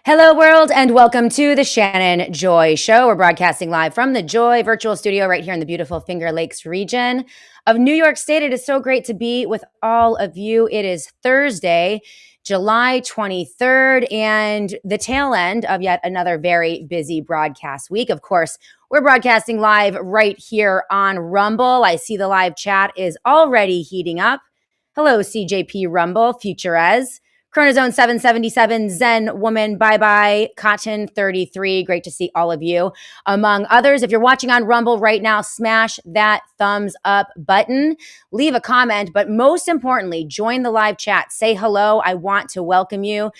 Hello, world, and welcome to the Shannon Joy Show. We're broadcasting live from the Joy virtual studio right here in the beautiful Finger Lakes region of New York State. It is so great to be with all of you. It is Thursday, July 23rd, and the tail end of yet another very busy broadcast week. Of course, we're broadcasting live right here on Rumble. I see the live chat is already heating up. Hello, CJP Rumble, Futurez. Chronozone 777, Zen Woman, Bye Bye, Cotton 33. Great to see all of you. Among others, if you're watching on Rumble right now, smash that thumbs up button. Leave a comment, but most importantly, join the live chat. Say hello. I want to welcome you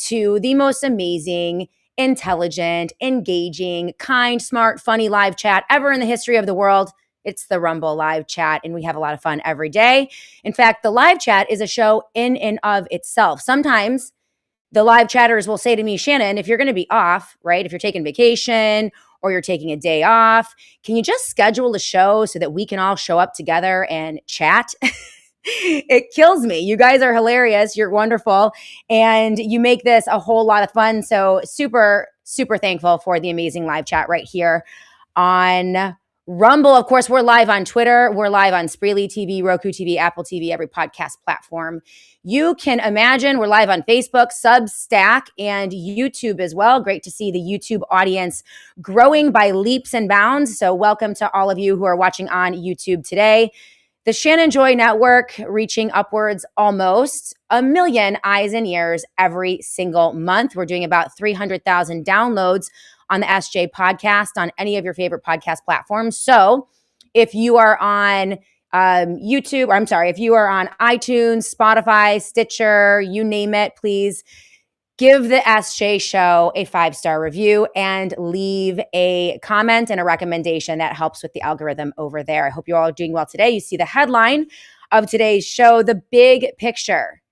to the most amazing, intelligent, engaging, kind, smart, funny live chat ever in the history of the world. It's the Rumble live chat, and we have a lot of fun every day. In fact, the live chat is a show in and of itself. Sometimes the live chatters will say to me, Shannon, if you're going to be off, right, if you're taking vacation or you're taking a day off, can you just schedule a show so that we can all show up together and chat? It kills me. You guys are hilarious. You're wonderful. And you make this a whole lot of fun. So super, super thankful for the amazing live chat right here on Rumble. Of course, we're live on Twitter. We're live on Spreely TV, Roku TV, Apple TV, every podcast platform you can imagine. We're live on Facebook, Substack, and YouTube as well. Great to see the YouTube audience growing by leaps and bounds. So welcome to all of you who are watching on YouTube today. The Shannon Joy Network reaching upwards almost 1 million eyes and ears every single month. We're doing about 300,000 downloads on the SJ podcast on any of your favorite podcast platforms. So if you are on if you are on iTunes, Spotify, Stitcher, you name it, please give the SJ Show a 5-star review and leave a comment and a recommendation. That helps with the algorithm over there. I hope you're all doing well today. You see the headline of today's show, The Big Picture,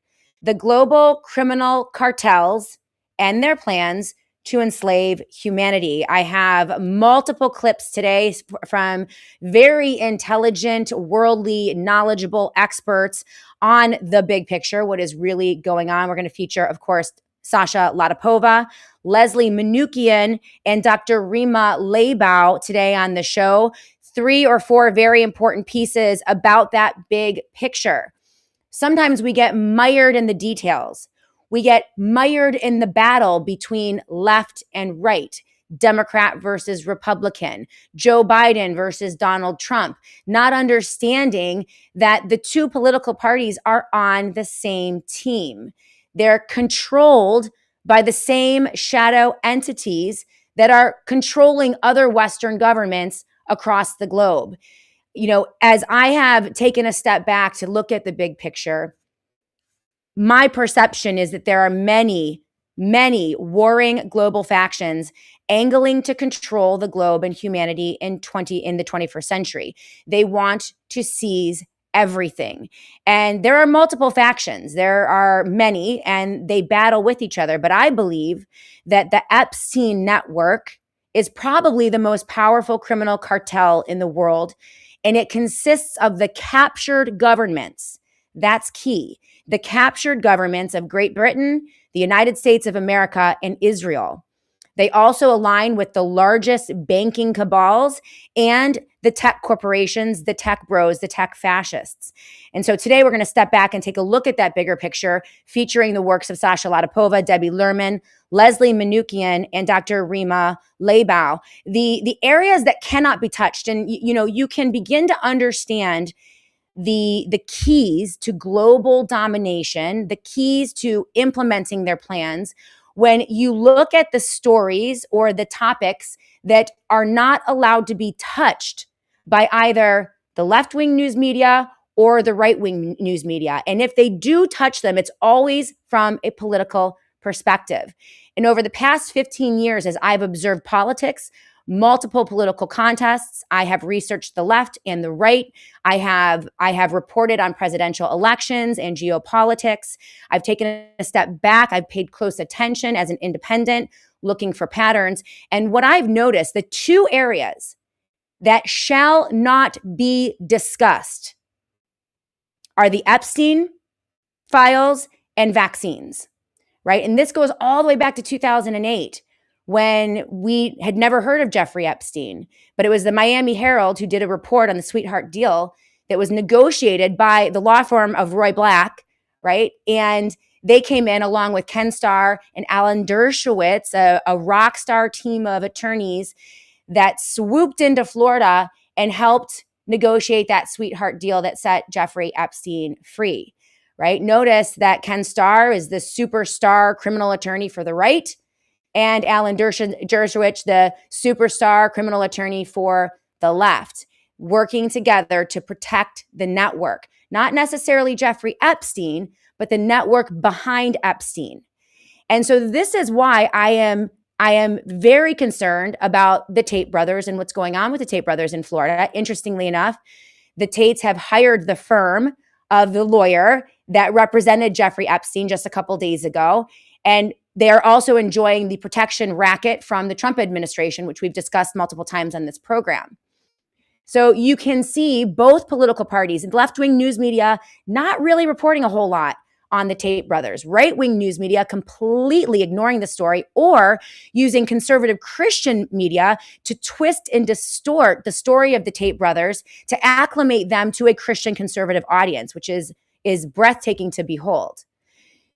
the global criminal cartels and their plans to enslave humanity. I have multiple clips today from very intelligent, worldly, knowledgeable experts on the big picture, what is really going on. We're going to feature, of course, Sasha Latypova, Leslie Manookian, and Dr. Rima Laibow today on the show. 3 or 4 very important pieces about that big picture. Sometimes we get mired in the details. We get mired in the battle between left and right, Democrat versus Republican, Joe Biden versus Donald Trump, not understanding that the two political parties are on the same team. They're controlled by the same shadow entities that are controlling other Western governments across the globe. You know, as I have taken a step back to look at the big picture, my perception is that there are many, many warring global factions angling to control the globe and humanity in the 21st century. They want to seize everything. And there are multiple factions. There are many, and they battle with each other. But I believe that the Epstein Network is probably the most powerful criminal cartel in the world. And it consists of the captured governments. That's key. The captured governments of Great Britain, the United States of America, and Israel. They also align with the largest banking cabals and the tech corporations, the tech bros, the tech fascists. And so today we're going to step back and take a look at that bigger picture, featuring the works of Sasha Latypova, Debbie Lerman, Leslie Manookian, and Dr. Rima Laibow. The areas that cannot be touched. And you can begin to understand the keys to global domination, the keys to implementing their plans, when you look at the stories or the topics that are not allowed to be touched by either the left-wing news media or the right-wing news media. And if they do touch them, it's always from a political perspective. And over the past 15 years, as I've observed politics, multiple political contests, I have researched the left and the right. I have reported on presidential elections and geopolitics. I've taken a step back. I've paid close attention as an independent, looking for patterns. And what I've noticed, the 2 areas that shall not be discussed are the Epstein files and vaccines. right? And this goes all the way back to 2008 when we had never heard of Jeffrey Epstein, but it was the Miami Herald who did a report on the sweetheart deal that was negotiated by the law firm of Roy Black, right? And they came in along with Ken Starr and Alan Dershowitz, a rock star team of attorneys that swooped into Florida and helped negotiate that sweetheart deal that set Jeffrey Epstein free, right? Notice that Ken Starr is the superstar criminal attorney for the right, and Alan Dershowitz, the superstar criminal attorney for the left, working together to protect the network. Not necessarily Jeffrey Epstein, but the network behind Epstein. And so this is why I am very concerned about the Tate brothers and what's going on with the Tate brothers in Florida. Interestingly enough, the Tates have hired the firm of the lawyer that represented Jeffrey Epstein just a couple days ago. And they're also enjoying the protection racket from the Trump administration, which we've discussed multiple times on this program. So you can see both political parties and left-wing news media not really reporting a whole lot on the Tate brothers, right-wing news media completely ignoring the story or using conservative Christian media to twist and distort the story of the Tate brothers to acclimate them to a Christian conservative audience, which is breathtaking to behold.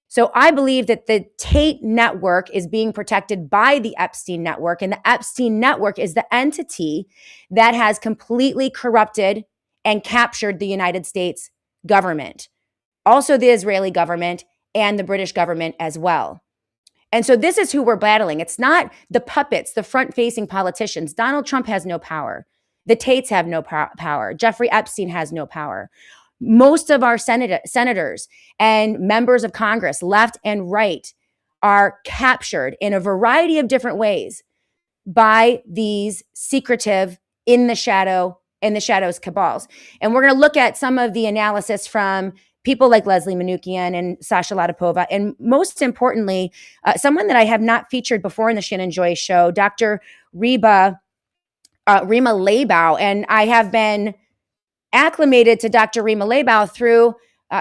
So I believe that the Tate network is being protected by the Epstein network, and the Epstein network is the entity that has completely corrupted and captured the United States government, also the Israeli government and the British government as well. And so this is who we're battling. It's not the puppets, the front-facing politicians. Donald Trump has no power. The Tates have no power. Jeffrey Epstein has no power. Most of our senators and members of Congress, left and right, are captured in a variety of different ways by these secretive, in the shadows cabals. And we're going to look at some of the analysis from people like Leslie Manookian and Sasha Latypova, and most importantly, someone that I have not featured before in the Shannon Joy Show, Dr. Rima Laibow. And I have been acclimated to Dr. Rima Laibow through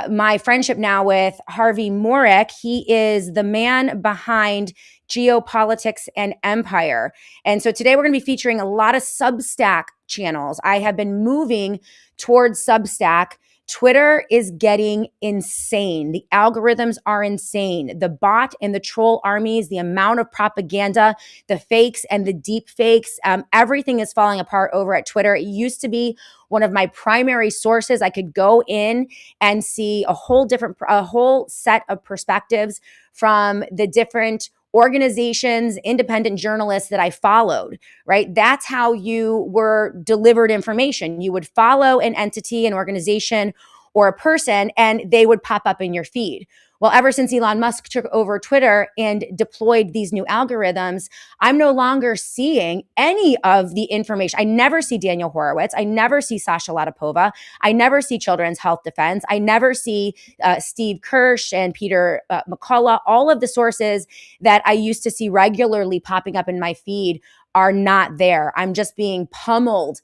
my friendship now with Harvey Morik. He is the man behind Geopolitics and Empire. And so today we're going to be featuring a lot of Substack channels. I have been moving towards Substack. Twitter is getting insane. The algorithms are insane. The bot and the troll armies, the amount of propaganda, the fakes and the deep fakes, everything is falling apart over at Twitter. It used to be one of my primary sources. I could go in and see a whole set of perspectives from the different organizations, independent journalists that I followed, right? That's how you were delivered information. You would follow an entity, an organization, or a person, and they would pop up in your feed. Well, ever since Elon Musk took over Twitter and deployed these new algorithms, I'm no longer seeing any of the information. I never see Daniel Horowitz. I never see Sasha Latypova. I never see Children's Health Defense. I never see Steve Kirsch and Peter McCullough. All of the sources that I used to see regularly popping up in my feed are not there. I'm just being pummeled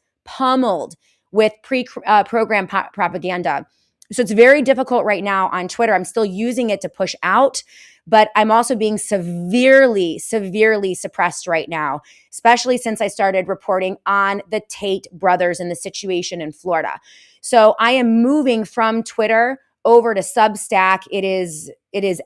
with pre-programmed propaganda. So it's very difficult right now on Twitter. I'm still using it to push out, but I'm also being severely suppressed right now, especially since I started reporting on the Tate brothers and the situation in Florida. So I am moving from Twitter over to Substack. It is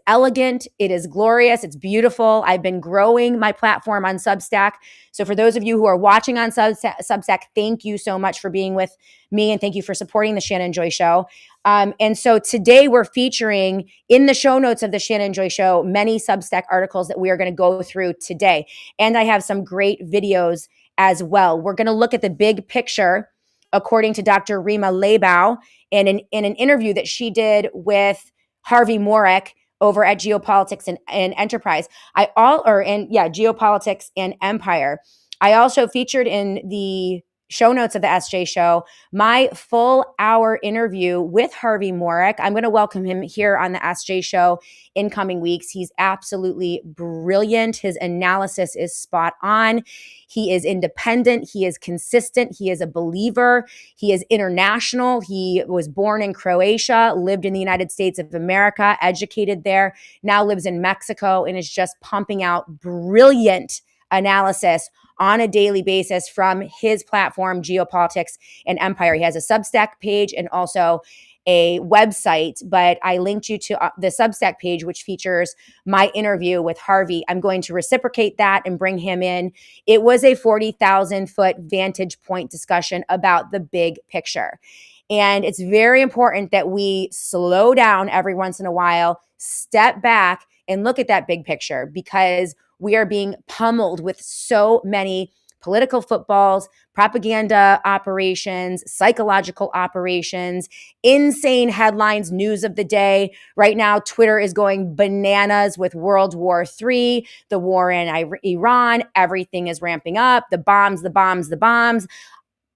elegant. It is glorious. It's beautiful. I've been growing my platform on Substack. So for those of you who are watching on Substack, thank you so much for being with me, and thank you for supporting the Shannon Joy Show. And so today we're featuring in the show notes of the Shannon Joy Show many Substack articles that we are going to go through today. And I have some great videos as well. We're going to look at the big picture, according to Dr. Rima Laibow, in an interview that she did with Harvey Morik over at Geopolitics and Enterprise. Geopolitics and Empire. I also featured in the show notes of the SJ show, my full hour interview with Harvey Morik. I'm going to welcome him here on the SJ show in coming weeks. He's absolutely brilliant. His analysis is spot on. He is independent. He is consistent. He is a believer. He is international. He was born in Croatia, lived in the United States of America, educated there, now lives in Mexico, and is just pumping out brilliant analysis on a daily basis from his platform, Geopolitics and Empire. He has a Substack page and also a website, but I linked you to the Substack page, which features my interview with Harvey. I'm going to reciprocate that and bring him in. It was a 40,000 foot vantage point discussion about the big picture. And it's very important that we slow down every once in a while, step back and look at that big picture, because we are being pummeled with so many political footballs, propaganda operations, psychological operations, insane headlines, news of the day. Right now, Twitter is going bananas with World War III, the war in Iran. Everything is ramping up. The bombs, the bombs, the bombs.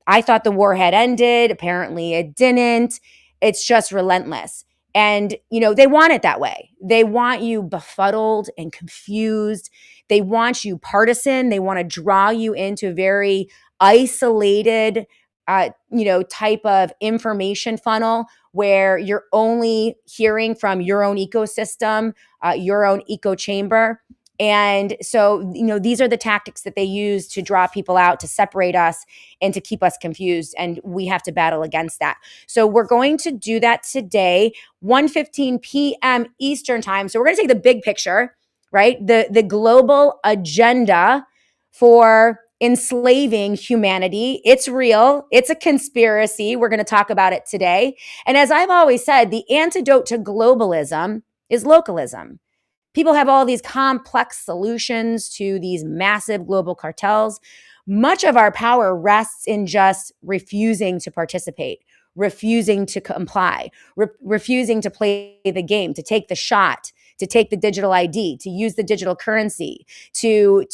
I thought the war had ended. Apparently it didn't. It's just relentless. And, they want it that way. They want you befuddled and confused. They want you partisan. They want to draw you into a very isolated, type of information funnel where you're only hearing from your own ecosystem, your own echo chamber. And so, these are the tactics that they use to draw people out, to separate us and to keep us confused. And we have to battle against that. So we're going to do that today, 1:15 p.m. Eastern time. So we're going to take the big picture, right? The global agenda for enslaving humanity. It's real. It's a conspiracy. We're going to talk about it today. And as I've always said, the antidote to globalism is localism. People have all these complex solutions to these massive global cartels. Much of our power rests in just refusing to participate, refusing to comply, refusing to play the game, to take the shot, to take the digital ID, to use the digital currency, to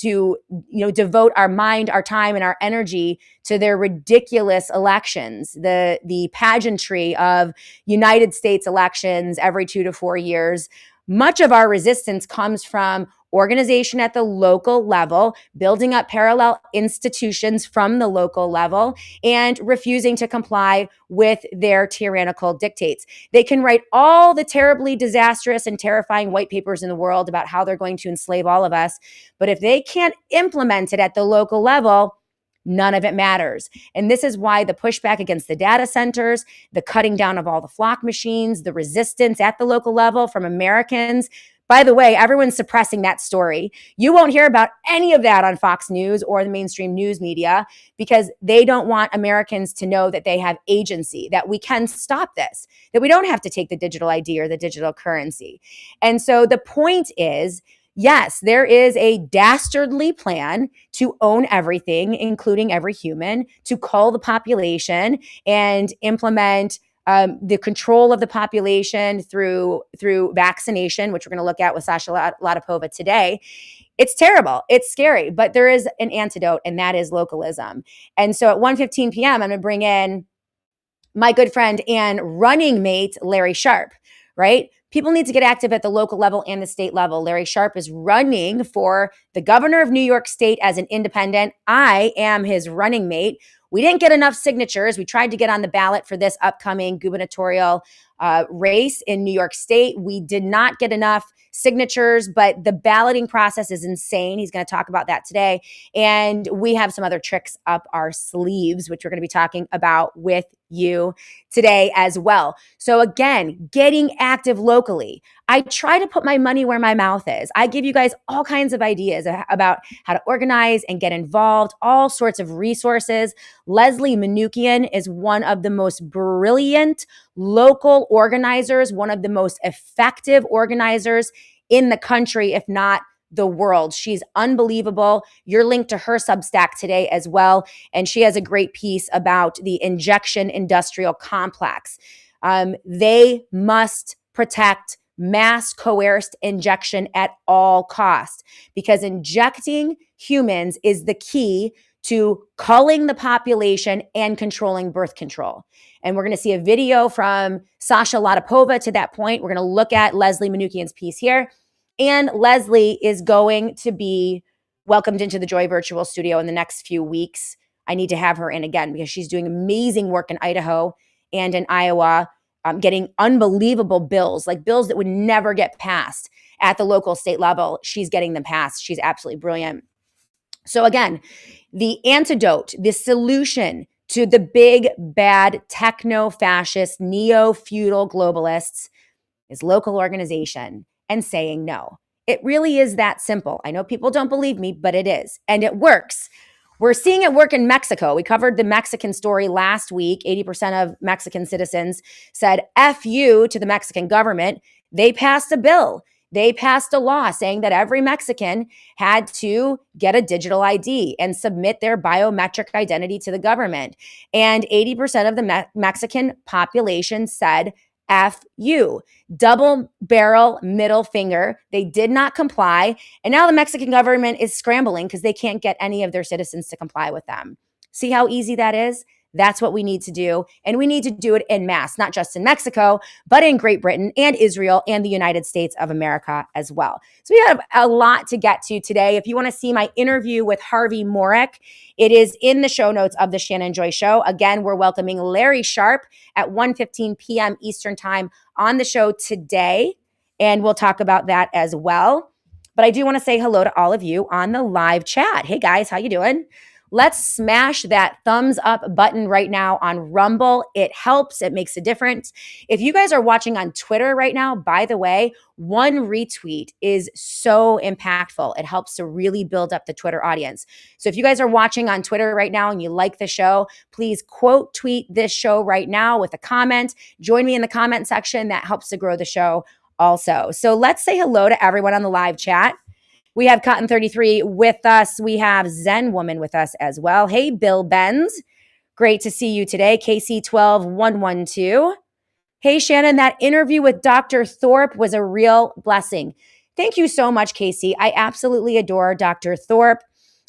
devote our mind, our time, and our energy to their ridiculous elections, the pageantry of United States elections every 2 to 4 years. Much of our resistance comes from organization at the local level, building up parallel institutions from the local level, and refusing to comply with their tyrannical dictates. They can write all the terribly disastrous and terrifying white papers in the world about how they're going to enslave all of us, but if they can't implement it at the local level, none of it matters. And this is why the pushback against the data centers, the cutting down of all the flock machines, the resistance at the local level from Americans. By the way, everyone's suppressing that story. You won't hear about any of that on Fox News or the mainstream news media because they don't want Americans to know that they have agency, that we can stop this, that we don't have to take the digital ID or the digital currency. And so the point is, yes, there is a dastardly plan to own everything, including every human, to cull the population and implement the control of the population through vaccination, which we're going to look at with Sasha Latypova today. It's terrible. It's scary, but there is an antidote, and that is localism. And so at 1:15 p.m., I'm going to bring in my good friend and running mate, Larry Sharpe, right? People need to get active at the local level and the state level. Larry Sharpe is running for the governor of New York State as an independent. I am his running mate. We didn't get enough signatures. We tried to get on the ballot for this upcoming gubernatorial race in New York State. We did not get enough signatures, but the balloting process is insane. He's going to talk about that today. And we have some other tricks up our sleeves, which we're going to be talking about with you today as well. So again, getting active locally. I try to put my money where my mouth is. I give you guys all kinds of ideas about how to organize and get involved, all sorts of resources. Leslie Manookian is one of the most brilliant local organizers, one of the most effective organizers in the country, if not the world. She's unbelievable. You're linked to her Substack today as well. And she has a great piece about the injection industrial complex. They must protect mass coerced injection at all costs, because injecting humans is the key to culling the population and controlling birth control. And we're going to see a video from Sasha Latypova to that point. We're going to look at Leslie Manookian's piece here. And Leslie is going to be welcomed into the Joy Virtual Studio in the next few weeks. I need to have her in again because she's doing amazing work in Idaho and in Iowa, getting unbelievable bills, like bills that would never get passed at the local state level. She's getting them passed. She's absolutely brilliant. So again, the antidote, the solution to the big, bad, techno-fascist, neo-feudal globalists is local organization and saying no. It really is that simple. I know people don't believe me, but it is. And it works. We're seeing it work in Mexico. We covered the Mexican story last week. 80% of Mexican citizens said F you to the Mexican government. They passed a bill. They passed a law saying that every Mexican had to get a digital ID and submit their biometric identity to the government. And 80% of the Mexican population said F you. Double barrel middle finger. They did not comply. And now the Mexican government is scrambling because they can't get any of their citizens to comply with them. See how easy that is? That's what we need to do. And we need to do it en masse, not just in Mexico, but in Great Britain and Israel and the United States of America as well. So we have a lot to get to today. If you want to see my interview with Harvey Morek, it is in the show notes of the Shannon Joy Show. Again, we're welcoming Larry Sharp at 1:15 p.m. Eastern Time on the show today. And we'll talk about that as well. But I do want to say hello to all of you on the live chat. Hey guys, how you doing? Let's smash that thumbs up button right now on Rumble. It helps. It makes a difference. If you guys are watching on Twitter right now, by the way, one retweet is so impactful. It helps to really build up the Twitter audience. So if you guys are watching on Twitter right now and you like the show, please quote tweet this show right now with a comment. Join me in the comment section. That helps to grow the show also. So let's say hello to everyone on the live chat. We have Cotton 33 with us. We have Zen Woman with us as well. Hey, Bill Benz. Great to see you today. KC12112. Hey, Shannon, that interview with Dr. Thorpe was a real blessing. Thank you so much, Casey. I absolutely adore Dr. Thorpe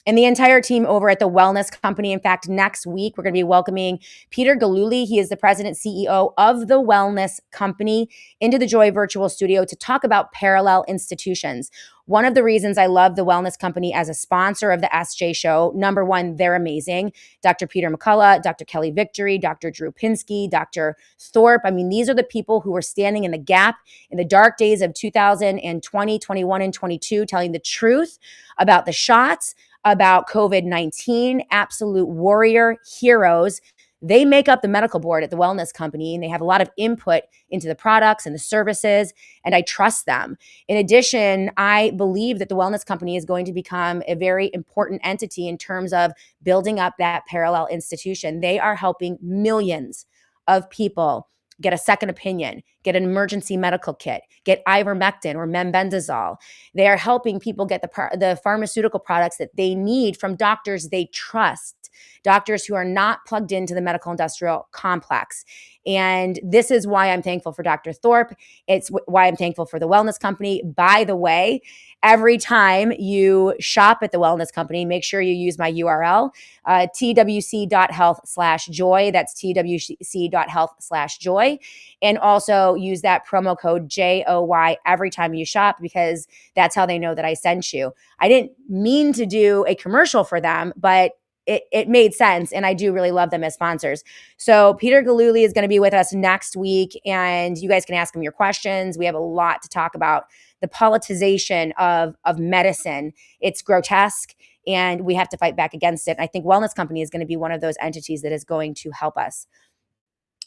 and the entire team over at the Wellness Company. In fact, next week, we're going to be welcoming Peter Galuli. He is the president CEO of the Wellness Company into the Joy Virtual Studio to talk about parallel institutions. One of the reasons I love the Wellness Company as a sponsor of the SJ Show, number one, they're amazing. Dr. Peter McCullough, Dr. Kelly Victory, Dr. Drew Pinsky, Dr. Thorpe. I mean, these are the people who were standing in the gap in the dark days of 2020, 21, and 22, telling the truth about the shots, about COVID-19, absolute warrior heroes. They make up the medical board at the Wellness Company, and they have a lot of input into the products and the services, and I trust them. In addition, I believe that the Wellness Company is going to become a very important entity in terms of building up that parallel institution. They are helping millions of people get a second opinion, get an emergency medical kit, get ivermectin or mebendazole. They are helping people get the pharmaceutical products that they need from doctors they trust, doctors who are not plugged into the medical industrial complex. And this is why I'm thankful for Dr. Thorpe. It's why I'm thankful for the Wellness Company. By the way, every time you shop at the Wellness Company, make sure you use my URL, twc.health/joy. That's twc.health/joy. And also use that promo code JOY every time you shop, because that's how they know that I sent you. I didn't mean to do a commercial for them, but it made sense, and I do really love them as sponsors. So Peter Galuli is going to be with us next week, and you guys can ask him your questions. We have a lot to talk about. The politicization of medicine, it's grotesque, and we have to fight back against it. I think Wellness Company is going to be one of those entities that is going to help us.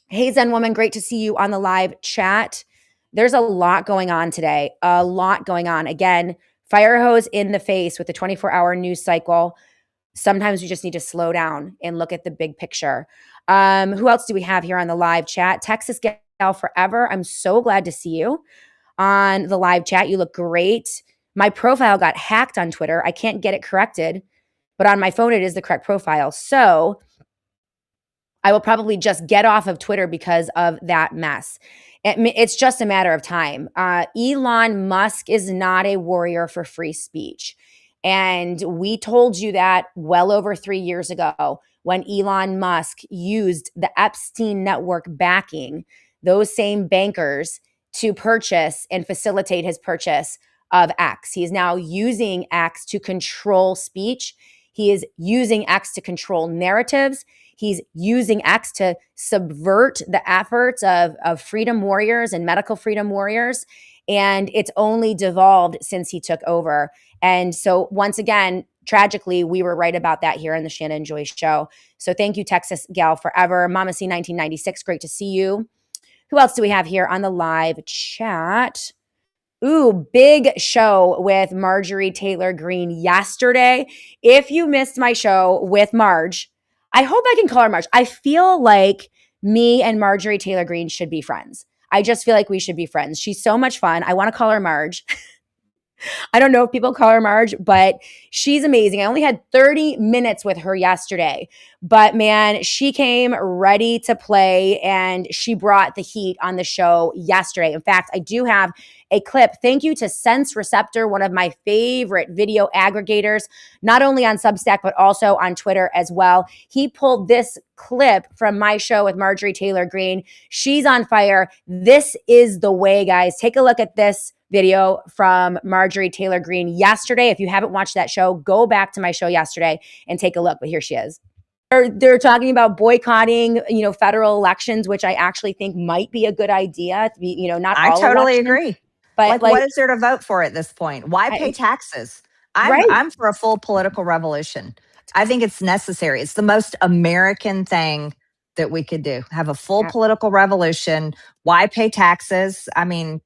Hey, Zen Woman, great to see you on the live chat. There's a lot going on today, a lot going on. Again, fire hose in the face with the 24-hour news cycle. Sometimes we just need to slow down and look at the big picture. Who else do we have here on the live chat? Texas Gal Forever. I'm so glad to see you on the live chat. You look great. My profile got hacked on Twitter. I can't get it corrected, but on my phone, it is the correct profile. So I will probably just get off of Twitter because of that mess. It's just a matter of time. Elon Musk is not a warrior for free speech. And we told you that well over 3 years ago when Elon Musk used the Epstein Network backing, those same bankers, to purchase and facilitate his purchase of X. He is now using X to control speech. He is using X to control narratives. He's using X to subvert the efforts of freedom warriors and medical freedom warriors. And it's only devolved since he took over. And so, once again, tragically, we were right about that here on the Shannon Joy Show. So thank you, Texas Gal Forever. Mama C 1996, great to see you. Who else do we have here on the live chat? Ooh, big show with Marjorie Taylor Greene yesterday. If you missed my show with Marge, I hope I can call her Marge. I feel like me and Marjorie Taylor Greene should be friends. I just feel like we should be friends. She's so much fun. I want to call her Marge. I don't know if people call her Marge, but she's amazing. I only had 30 minutes with her yesterday, but man, she came ready to play and she brought the heat on the show yesterday. In fact, I do have a clip. Thank you to Sense Receptor, one of my favorite video aggregators, not only on Substack, but also on Twitter as well. He pulled this clip from my show with Marjorie Taylor Greene. She's on fire. This is the way, guys. Take a look at this video from Marjorie Taylor Greene yesterday. If you haven't watched that show, go back to my show yesterday and take a look. But here she is. They're talking about boycotting, federal elections, which I actually think might be a good idea. To be, not all. I totally agree. But what is there to vote for at this point? Why pay taxes? I'm for a full political revolution. I think it's necessary. It's the most American thing that we could do. Have a full political revolution. Why pay taxes? I mean,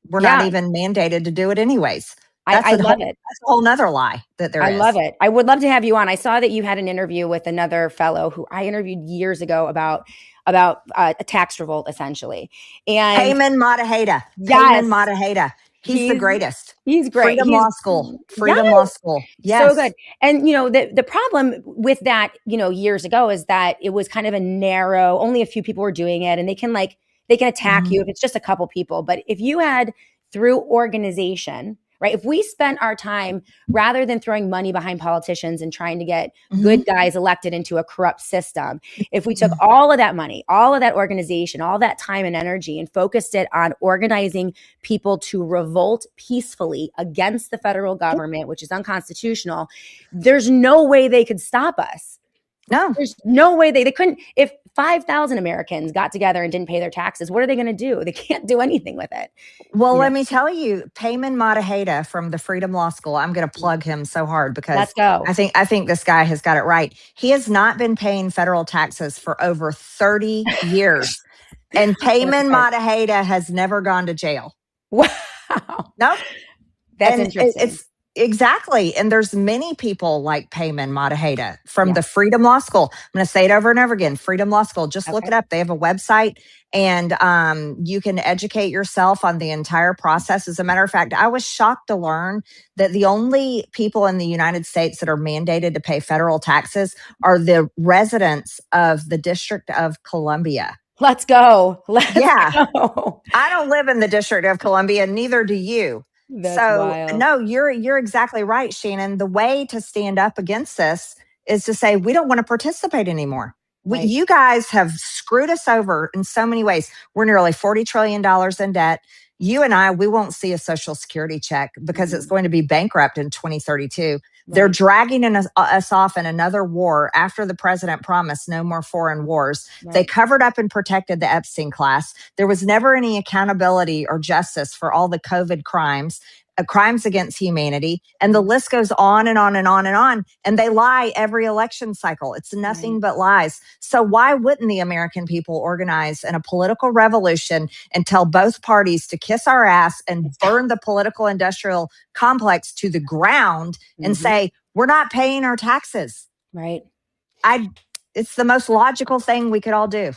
we're not even mandated to do it anyways. I love it. That's a whole nother lie that there is. I love it. I would love to have you on. I saw that you had an interview with another fellow who I interviewed years ago about a tax revolt, essentially. And Payman Mataheda. Payman Mataheda. He's the greatest. He's great. Freedom Law School. Freedom Law School. Yes. So good. And, the problem with that, years ago is that it was kind of a narrow, only a few people were doing it, and they can attack you if it's just a couple people. But if you had through organization, right? If we spent our time, rather than throwing money behind politicians and trying to get good guys elected into a corrupt system, if we took all of that money, all of that organization, all that time and energy and focused it on organizing people to revolt peacefully against the federal government, which is unconstitutional, there's no way they could stop us. No. There's no way they couldn't. If 5,000 Americans got together and didn't pay their taxes, what are they going to do? They can't do anything with it. Well, let me tell you, Payman Mataheda from the Freedom Law School, I'm going to plug him so hard because let's go. I think this guy has got it right. He has not been paying federal taxes for over 30 years. And Payman Mataheda has never gone to jail. Wow. No. That's interesting. Exactly. And there's many people like Payman Mataheda from the Freedom Law School. I'm going to say it over and over again. Freedom Law School. Just look it up. They have a website and you can educate yourself on the entire process. As a matter of fact, I was shocked to learn that the only people in the United States that are mandated to pay federal taxes are the residents of the District of Columbia. Let's go. Let's go. I don't live in the District of Columbia, neither do you. That's wild. No, you're exactly right, Shannon. The way to stand up against this is to say we don't want to participate anymore. You guys have screwed us over in so many ways. We're nearly $40 trillion in debt. You and I, we won't see a Social Security check because it's going to be bankrupt in 2032. They're dragging us off in another war after the president promised no more foreign wars. They covered up and protected the Epstein class. There was never any accountability or justice for all the COVID crimes. Crimes against humanity. And the list goes on and on and on and on. And they lie every election cycle. It's nothing but lies. So why wouldn't the American people organize in a political revolution and tell both parties to kiss our ass and burn the political industrial complex to the ground and say, we're not paying our taxes? Right. It's the most logical thing we could all do.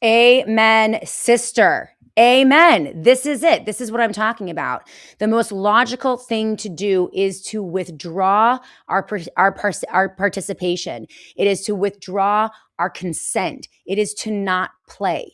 Amen, sister. Amen. This is it. This is what I'm talking about. The most logical thing to do is to withdraw our participation. It is to withdraw our consent. It is to not play,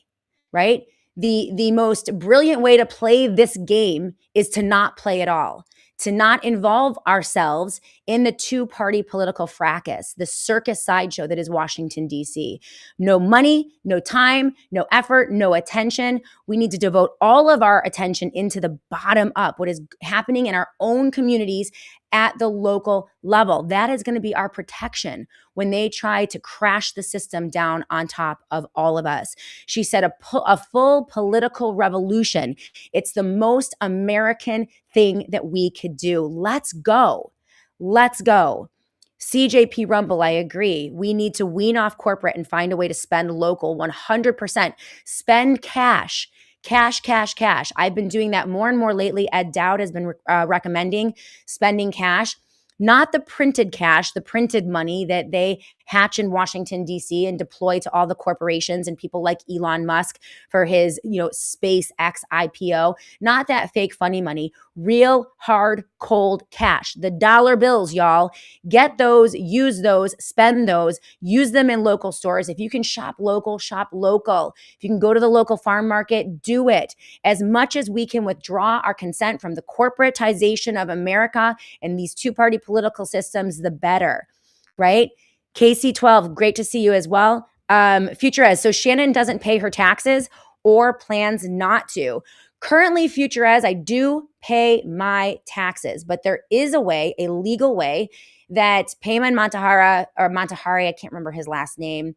right? The most brilliant way to play this game is to not play at all, to not involve ourselves in the two-party political fracas, the circus sideshow that is Washington, D.C. No money, no time, no effort, no attention. We need to devote all of our attention into the bottom up, what is happening in our own communities at the local level. That is going to be our protection when they try to crash the system down on top of all of us. She said a full political revolution. It's the most American thing that we could do. Let's go. Let's go. CJP Rumble, I agree. We need to wean off corporate and find a way to spend local 100%. Spend cash. Cash, cash, cash. I've been doing that more and more lately. Ed Dowd has been recommending spending cash, not the printed cash, the printed money that they hatch in Washington, D.C. and deploy to all the corporations and people like Elon Musk for his, SpaceX IPO. Not that fake funny money, real hard, cold cash. The dollar bills, y'all. Get those, use those, spend those, use them in local stores. If you can shop local, shop local. If you can go to the local farm market, do it. As much as we can withdraw our consent from the corporatization of America and these two-party political systems, the better, right? KC12, great to see you as well. Future Ez, so Shannon doesn't pay her taxes or plans not to. Currently, Future Ez, I do pay my taxes, but there is a way, a legal way, that Payman Montahari, I can't remember his last name,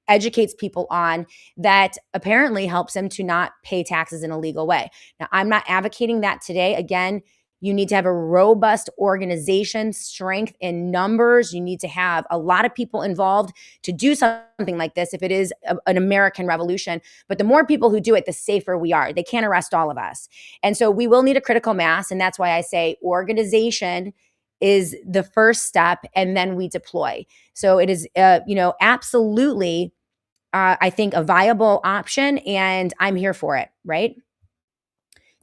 educates people on that apparently helps him to not pay taxes in a legal way. Now, I'm not advocating that today. Again, you need to have a robust organization, strength in numbers. You need to have a lot of people involved to do something like this if it is an American revolution. But the more people who do it, the safer we are. They can't arrest all of us. And so we will need a critical mass. And that's why I say organization is the first step, and then we deploy. So it is, absolutely, I think, a viable option, and I'm here for it, right?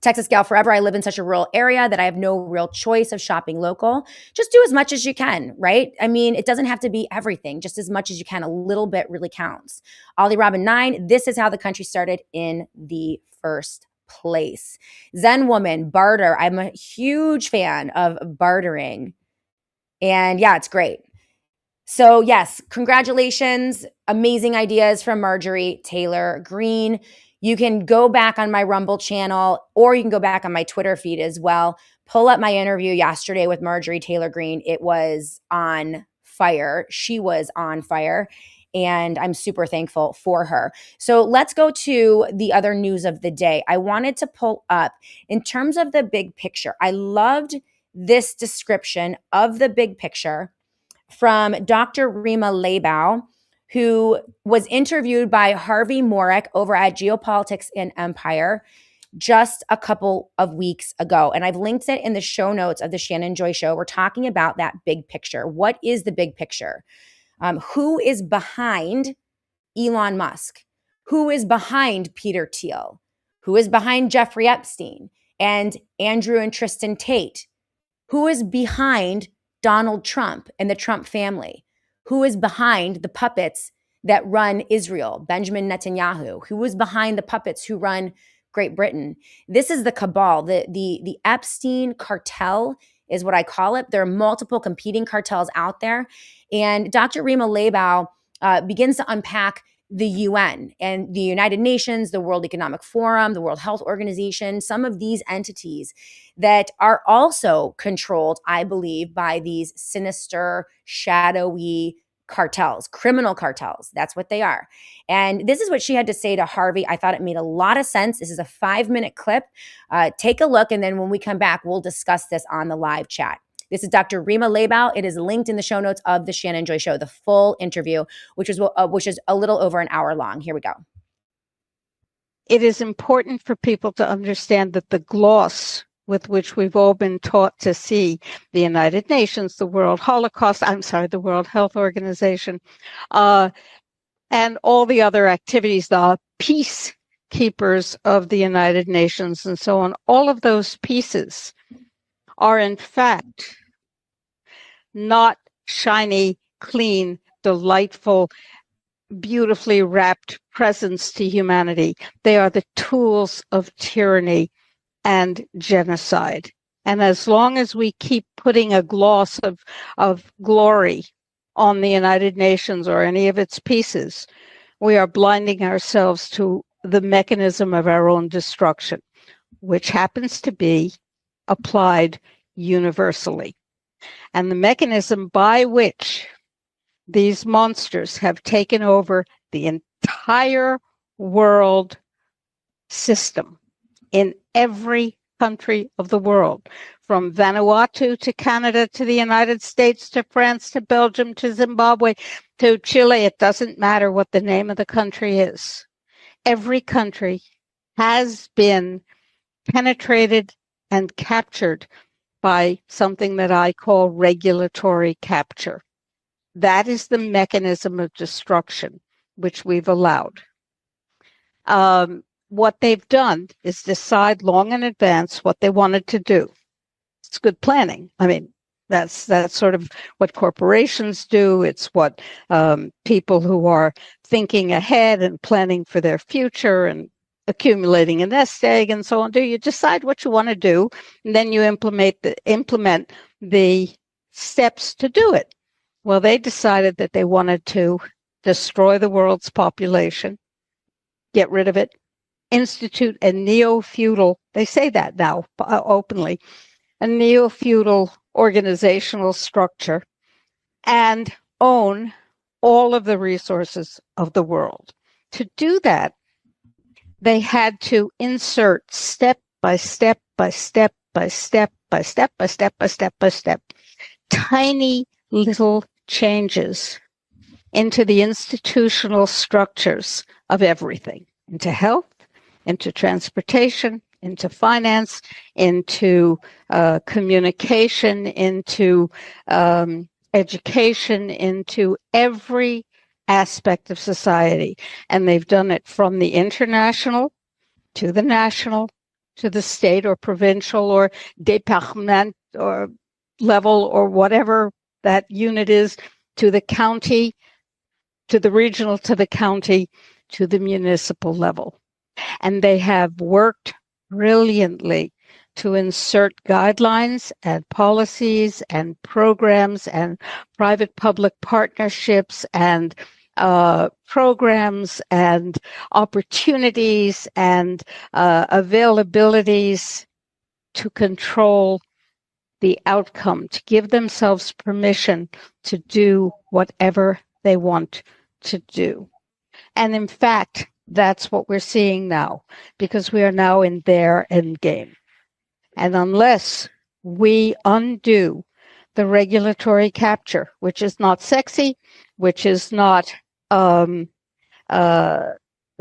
Texas gal forever. I live in such a rural area that I have no real choice of shopping local. Just do as much as you can, right? I mean, it doesn't have to be everything. Just as much as you can. A little bit really counts. Ollie Robin 9. This is how the country started in the first place. Zen Woman, barter. I'm a huge fan of bartering. And yeah, it's great. So yes, congratulations. Amazing ideas from Marjorie Taylor Greene. You can go back on my Rumble channel, or you can go back on my Twitter feed as well. Pull up my interview yesterday with Marjorie Taylor Greene. It was on fire. She was on fire, and I'm super thankful for her. So let's go to the other news of the day. I wanted to pull up, in terms of the big picture, I loved this description of the big picture from Dr. Rima Laibow, who was interviewed by Harvey Morek over at Geopolitics and Empire just a couple of weeks ago. And I've linked it in the show notes of the Shannon Joy Show. We're talking about that big picture. What is the big picture? Who is behind Elon Musk? Who is behind Peter Thiel? Who is behind Jeffrey Epstein and Andrew and Tristan Tate? Who is behind Donald Trump and the Trump family? Who is behind the puppets that run Israel, Benjamin Netanyahu? Who is behind the puppets who run Great Britain? This is the cabal. The Epstein cartel is what I call it. There are multiple competing cartels out there. And Dr. Rima Laibow begins to unpack the UN and the United Nations, the World Economic Forum, the World Health Organization, some of these entities that are also controlled, I believe, by these sinister, shadowy cartels, criminal cartels. That's what they are. And this is what she had to say to Harvey. I thought it made a lot of sense. This is a 5-minute clip. Take a look. And then when we come back, we'll discuss this on the live chat. This is Dr. Rima Laibow. It is linked in the show notes of the Shannon Joy Show, the full interview, which is a little over an hour long. Here we go. It is important for people to understand that the gloss with which we've all been taught to see the United Nations, the World Health Organization, and all the other activities, the peacekeepers of the United Nations and so on, all of those pieces are in fact not shiny, clean, delightful, beautifully wrapped presents to humanity. They are the tools of tyranny and genocide. And as long as we keep putting a gloss of glory on the United Nations or any of its pieces, we are blinding ourselves to the mechanism of our own destruction, which happens to be applied universally. And the mechanism by which these monsters have taken over the entire world system in every country of the world, from Vanuatu to Canada to the United States to France to Belgium to Zimbabwe to Chile. It doesn't matter what the name of the country is. Every country has been penetrated and captured by something that I call regulatory capture. That is the mechanism of destruction which we've allowed. What they've done is decide long in advance what they wanted to do. It's good planning. I mean, that's sort of what corporations do. It's what people who are thinking ahead and planning for their future and accumulating a nest egg and so on do. You decide what you want to do, and then you implement the steps to do it. Well, they decided that they wanted to destroy the world's population, get rid of it, institute a neo-feudal, they say that now openly, a neo-feudal organizational structure, and own all of the resources of the world. To do that, they had to insert step by step by step by step by step by step by step by step tiny little changes into the institutional structures of everything, into health, into transportation, into finance, into communication, into education, into every aspect of society. And they've done it from the international to the national to the state or provincial or département or level or whatever that unit is, to the county, to the regional, to the county, to the municipal level. And they have worked brilliantly to insert guidelines and policies and programs and private-public partnerships and programs and opportunities and availabilities to control the outcome, to give themselves permission to do whatever they want to do. And in fact, that's what we're seeing now, because we are now in their end game. And unless we undo the regulatory capture, which is not sexy, which is not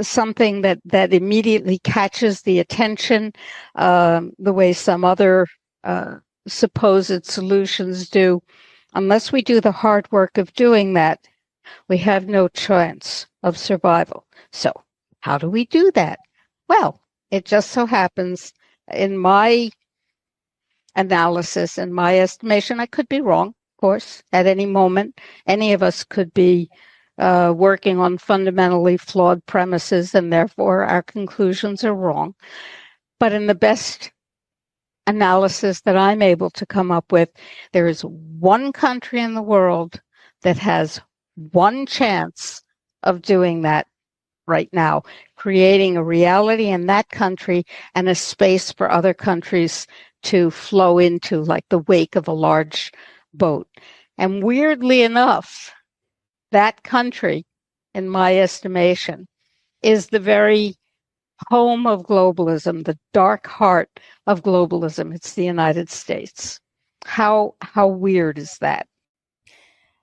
something that immediately catches the attention, the way some other supposed solutions do, unless we do the hard work of doing that, we have no chance of survival. So how do we do that? Well, it just so happens, in my analysis and my estimation, I could be wrong, of course, at any moment. Any of us could be working on fundamentally flawed premises, and therefore our conclusions are wrong. But in the best analysis that I'm able to come up with, there is one country in the world that has one chance of doing that right now, creating a reality in that country and a space for other countries to flow into, like the wake of a large boat. And weirdly enough, that country, in my estimation, is the very home of globalism, the dark heart of globalism. It's the United States. How weird is that?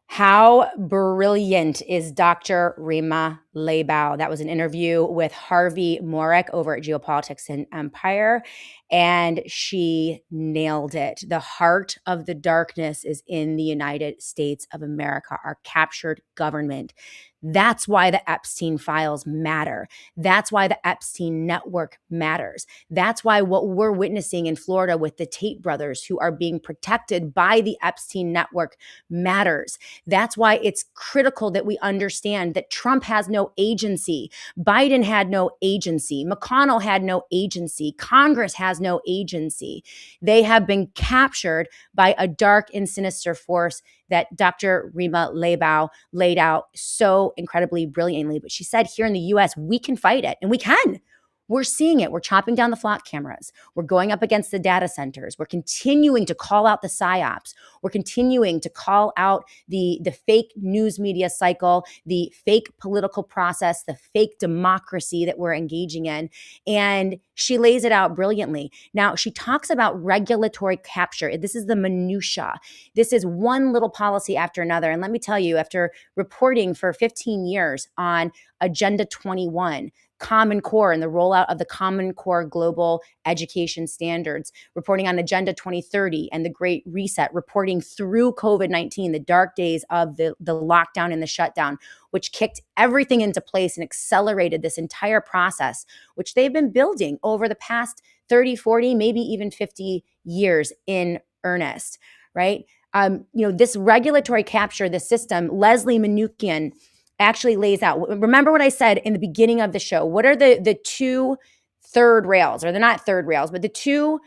How brilliant is Dr. Rima Laibow? That was an interview with Harvey Morek over at Geopolitics and Empire, and she nailed it. The heart of the darkness is in the United States of America, our captured government. That's why the Epstein files matter. That's why the Epstein Network matters. That's why what we're witnessing in Florida with the Tate brothers who are being protected by the Epstein Network matters. That's why it's critical that we understand that Trump has no no agency. Biden had no agency. McConnell had no agency. Congress has no agency. They have been captured by a dark and sinister force that Dr. Rima Laibow laid out so incredibly brilliantly. But she said here in the US, we can fight it, and we can. We're seeing it. We're chopping down the flock cameras. We're going up against the data centers. We're continuing to call out the psyops. We're continuing to call out the fake news media cycle, the fake political process, the fake democracy that we're engaging in. And she lays it out brilliantly. Now, she talks about regulatory capture. This is the minutia. This is one little policy after another. And let me tell you, after reporting for 15 years on Agenda 21, Common Core and the rollout of the Common Core global education standards, reporting on Agenda 2030 and the Great Reset, reporting through COVID-19, the dark days of the lockdown and the shutdown, which kicked everything into place and accelerated this entire process, which they've been building over the past 30, 40, maybe even 50 years in earnest, right? This regulatory capture, the system, Leslie Manookian actually lays out. Remember what I said in the beginning of the show. What are the two third rails, or they're not third rails, but the two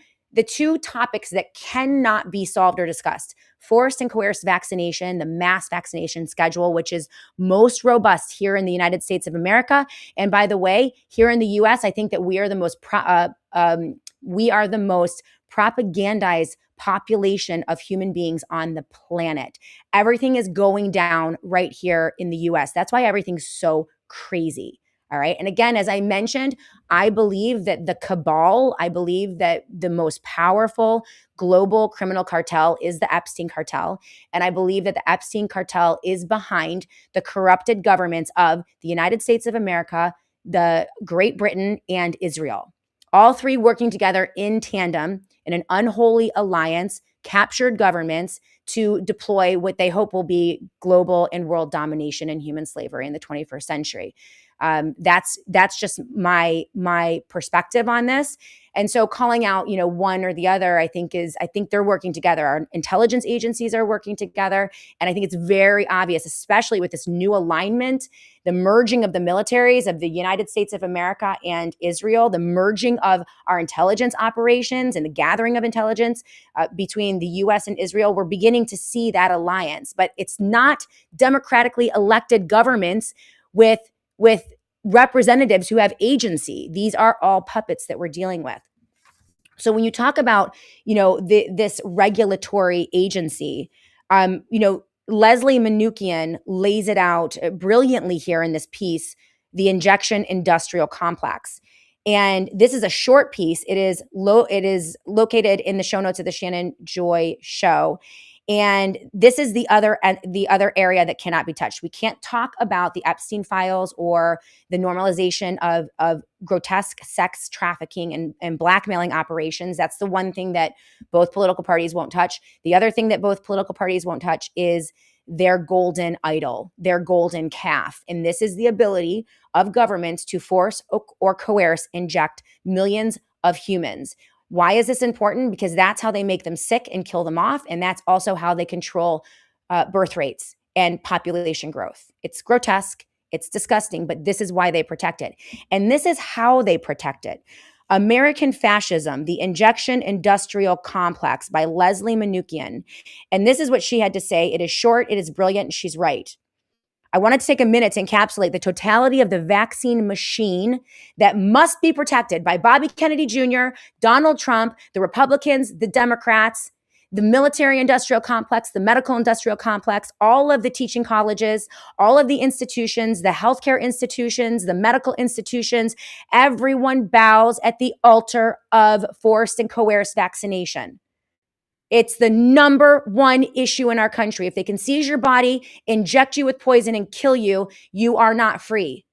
topics that cannot be solved or discussed? Forced and coerced vaccination, the mass vaccination schedule, which is most robust here in the United States of America. And by the way, here in the US, I think that we are the most propagandized population of human beings on the planet. Everything is going down right here in the US. That's why everything's so crazy. All right. And again, as I mentioned, I believe that the cabal, I believe that the most powerful global criminal cartel is the Epstein cartel. And I believe that the Epstein cartel is behind the corrupted governments of the United States of America, the Great Britain, and Israel. All three working together in tandem in an unholy alliance, captured governments to deploy what they hope will be global and world domination and human slavery in the 21st century. That's just my perspective on this. And so calling out, one or the other, I think they're working together. Our intelligence agencies are working together. And I think it's very obvious, especially with this new alignment, the merging of the militaries of the United States of America and Israel, the merging of our intelligence operations and the gathering of intelligence between the US and Israel. We're beginning to see that alliance, but it's not democratically elected governments with representatives who have agency. These are all puppets that we're dealing with. So when you talk about, this regulatory agency, Leslie Manookian lays it out brilliantly here in this piece, the injection industrial complex. And this is a short piece. It is located in the show notes of the Shannon Joy Show. And this is the other area that cannot be touched. We can't talk about the Epstein files or the normalization of grotesque sex trafficking and blackmailing operations. That's the one thing that both political parties won't touch. The other thing that both political parties won't touch is their golden idol, their golden calf. And this is the ability of governments to force or coerce inject millions of humans. Why is this important? Because that's how they make them sick and kill them off. And that's also how they control birth rates and population growth. It's grotesque. It's disgusting, but this is why they protect it. And this is how they protect it. American Fascism, the Injection Industrial Complex by Leslie Manookian. And this is what she had to say. It is short, it is brilliant, and she's right. I wanted to take a minute to encapsulate the totality of the vaccine machine that must be protected by Bobby Kennedy Jr., Donald Trump, the Republicans, the Democrats, the military industrial complex, the medical industrial complex, all of the teaching colleges, all of the institutions, the healthcare institutions, the medical institutions. Everyone bows at the altar of forced and coerced vaccination. It's the number one issue in our country. If they can seize your body, inject you with poison, and kill you, you are not free.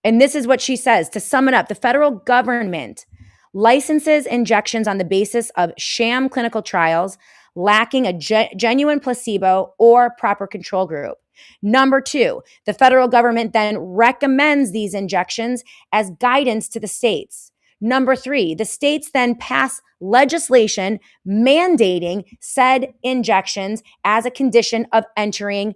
And this is what she says. To sum it up, the federal government licenses injections on the basis of sham clinical trials, lacking a genuine placebo or proper control group. Number two, the federal government then recommends these injections as guidance to the states. Number three, the states then pass legislation mandating said injections as a condition of entering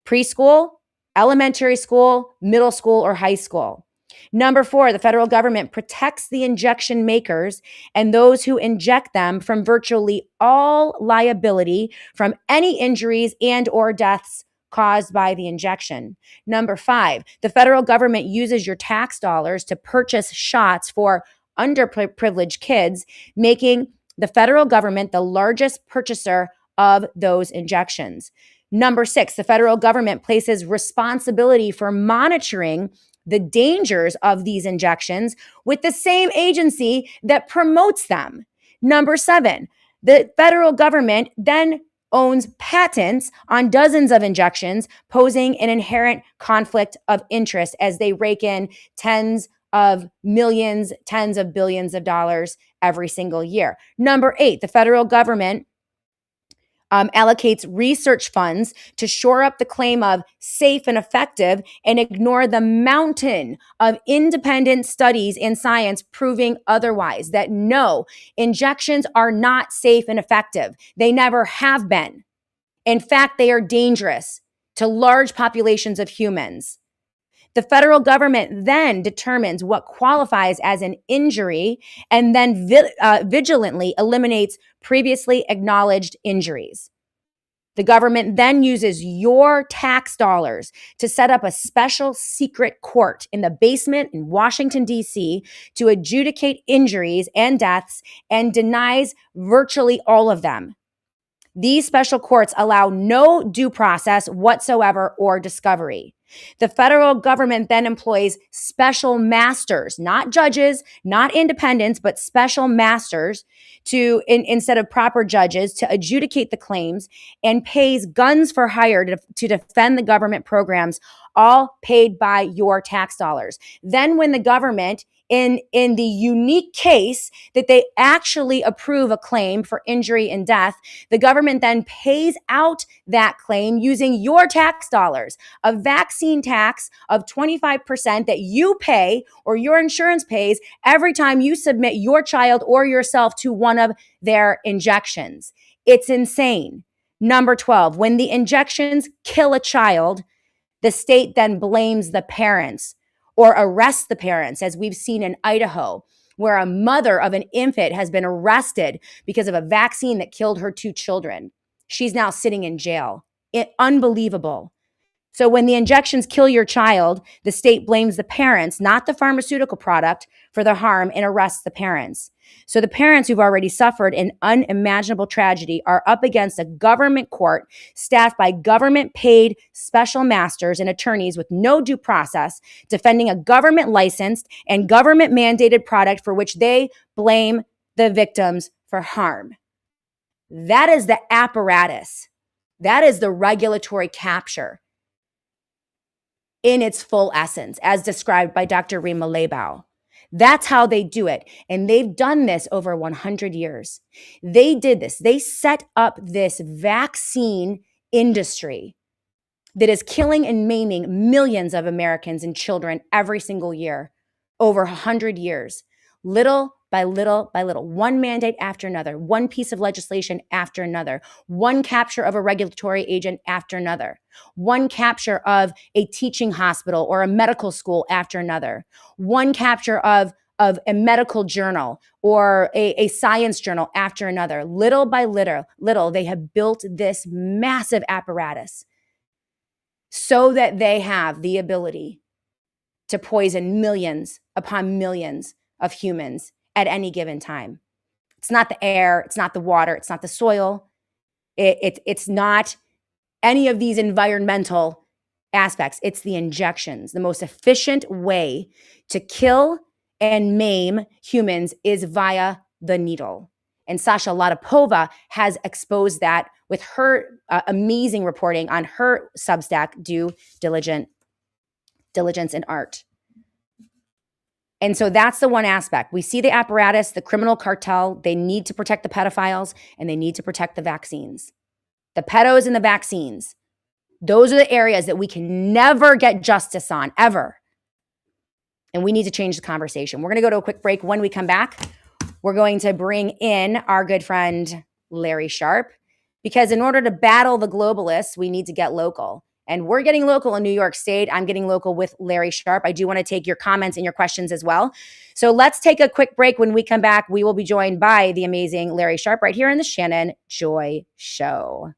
preschool, elementary school, middle school, or high school. Number 4, the federal government protects the injection makers and those who inject them from virtually all liability from any injuries and or deaths caused by the injection. Number 5, the federal government uses your tax dollars to purchase shots for underprivileged kids, making the federal government the largest purchaser of those injections. Number 6, the federal government places responsibility for monitoring the dangers of these injections with the same agency that promotes them. Number 7, the federal government then owns patents on dozens of injections, posing an inherent conflict of interest as they rake in tens of millions, tens of billions of dollars every single year. Number 8, the federal government allocates research funds to shore up the claim of safe and effective and ignore the mountain of independent studies in science proving otherwise, that no, injections are not safe and effective. They never have been. In fact, they are dangerous to large populations of humans. The federal government then determines what qualifies as an injury and then vigilantly eliminates previously acknowledged injuries. The government then uses your tax dollars to set up a special secret court in the basement in Washington, D.C. to adjudicate injuries and deaths and denies virtually all of them. These special courts allow no due process whatsoever or discovery. The federal government then employs special masters, not judges, not independents, but special masters instead of proper judges to adjudicate the claims, and pays guns for hire to defend the government programs, all paid by your tax dollars. Then when the government, in the unique case that they actually approve a claim for injury and death, the government then pays out that claim using your tax dollars, a vaccine tax of 25% that you pay or your insurance pays every time you submit your child or yourself to one of their injections. It's insane. Number 12, when the injections kill a child, the state then blames the parents or arrest the parents, as we've seen in Idaho, where a mother of an infant has been arrested because of a vaccine that killed her 2 children. She's now sitting in jail. Unbelievable. So when the injections kill your child, the state blames the parents, not the pharmaceutical product, for the harm and arrests the parents. So the parents who've already suffered an unimaginable tragedy are up against a government court staffed by government-paid special masters and attorneys with no due process, defending a government-licensed and government-mandated product for which they blame the victims for harm. That is the apparatus. That is the regulatory capture in its full essence, as described by Dr. Rima Laibow. That's how they do it. And they've done this over 100 years. They did this. They set up this vaccine industry that is killing and maiming millions of Americans and children every single year, over 100 years, little by little by little, one mandate after another, one piece of legislation after another, one capture of a regulatory agent after another, one capture of a teaching hospital or a medical school after another, one capture of a medical journal or a science journal after another. Little by little, they have built this massive apparatus so that they have the ability to poison millions upon millions of humans at any given time. It's not the air, it's not the water, it's not the soil, it's not any of these environmental aspects. It's the injections. The most efficient way to kill and maim humans is via the needle. And Sasha Latypova has exposed that with her amazing reporting on her Substack, Due Diligence in Art. And so that's the one aspect. We see the apparatus, the criminal cartel. They need to protect the pedophiles and they need to protect the vaccines. The pedos and the vaccines. Those are the areas that we can never get justice on, ever. And we need to change the conversation. We're going to go to a quick break. When we come back, we're going to bring in our good friend, Larry Sharpe, because in order to battle the globalists, we need to get local. And we're getting local in New York State. I'm getting local with Larry Sharpe. I do want to take your comments and your questions as well. So let's take a quick break. When we come back, we will be joined by the amazing Larry Sharpe right here in the Shannon Joy Show.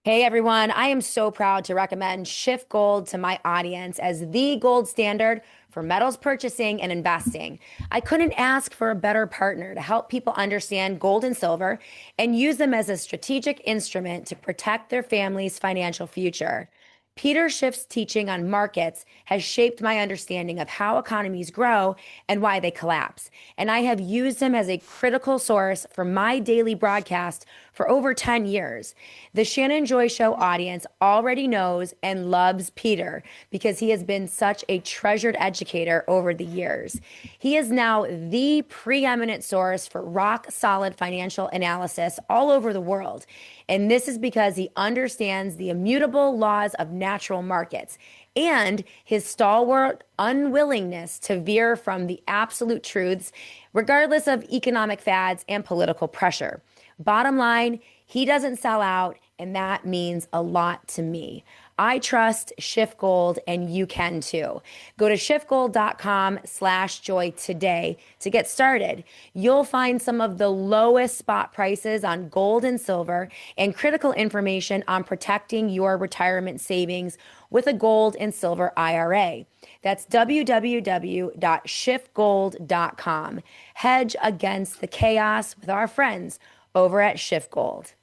Hey everyone, I am so proud to recommend Shift Gold to my audience as the gold standard for metals purchasing and investing. I couldn't ask for a better partner to help people understand gold and silver and use them as a strategic instrument to protect their family's financial future. Peter Schiff's teaching on markets has shaped my understanding of how economies grow and why they collapse. And I have used him as a critical source for my daily broadcast for over 10 years. The Shannon Joy Show audience already knows and loves Peter because he has been such a treasured educator over the years. He is now the preeminent source for rock solid financial analysis all over the world. And this is because he understands the immutable laws of natural markets and his stalwart unwillingness to veer from the absolute truths, regardless of economic fads and political pressure. Bottom line, he doesn't sell out, and that means a lot to me. I trust Shift Gold, and you can too. Go to shiftgold.com/joy today to get started. You'll find some of the lowest spot prices on gold and silver and critical information on protecting your retirement savings with a gold and silver IRA. That's www.shiftgold.com. Hedge against the chaos with our friends over at Shift Gold.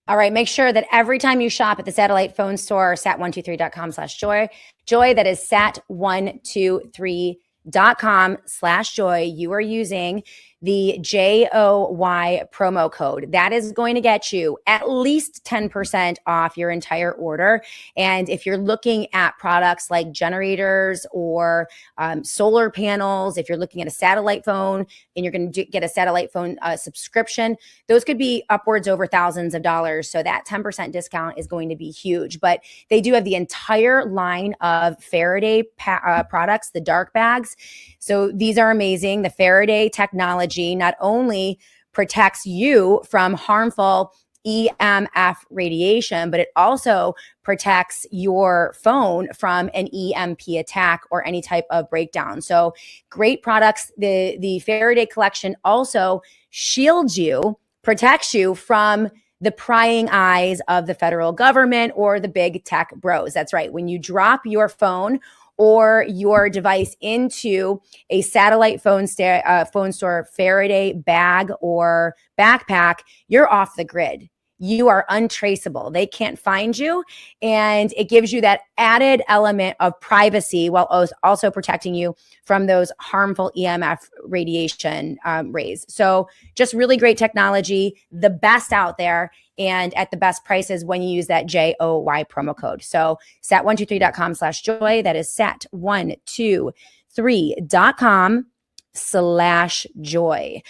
All right, make sure that every time you shop at the satellite phone store, sat123.com/joy, joy, that is sat123.com/joy, you are using the JOY promo code. That is going to get you at least 10% off your entire order. And if you're looking at products like generators or solar panels, if you're looking at a satellite phone and you're going to get a satellite phone subscription, those could be upwards over thousands of dollars. So that 10% discount is going to be huge. But they do have the entire line of Faraday products, the dark bags. So these are amazing. The Faraday technology not only protects you from harmful EMF radiation, but it also protects your phone from an EMP attack or any type of breakdown. So great products. The Faraday collection also shields you, protects you from the prying eyes of the federal government or the big tech bros. That's right. When you drop your phone or your device into a satellite phone store Faraday bag or backpack, you're off the grid. You are untraceable. They can't find you. And it gives you that added element of privacy while also protecting you from those harmful EMF radiation rays. So just really great technology, the best out there, and at the best prices when you use that JOY promo code. So sat123.com/joy. That is sat123.com/joy.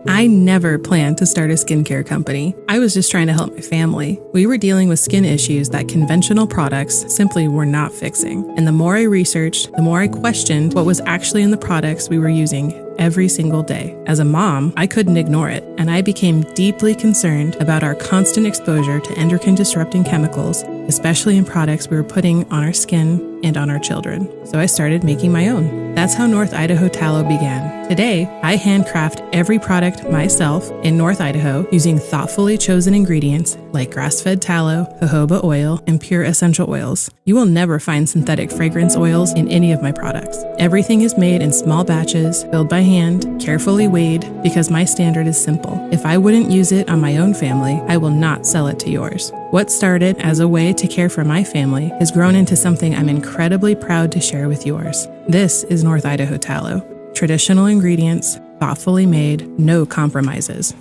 I never planned to start a skincare company. I was just trying to help my family. We were dealing with skin issues that conventional products simply were not fixing. And the more I researched, the more I questioned what was actually in the products we were using every single day. As a mom, I couldn't ignore it, and I became deeply concerned about our constant exposure to endocrine disrupting chemicals, especially in products we were putting on our skin and on our children. So I started making my own. That's how North Idaho Tallow began. Today, I handcraft every product myself in North Idaho using thoughtfully chosen ingredients like grass-fed tallow, jojoba oil, and pure essential oils. You will never find synthetic fragrance oils in any of my products. Everything is made in small batches, filled by hand, carefully weighed, because my standard is simple. If I wouldn't use it on my own family, I will not sell it to yours. What started as a way to care for my family has grown into something I'm incredibly proud to share with yours. This is North Idaho Tallow. Traditional ingredients, thoughtfully made, no compromises.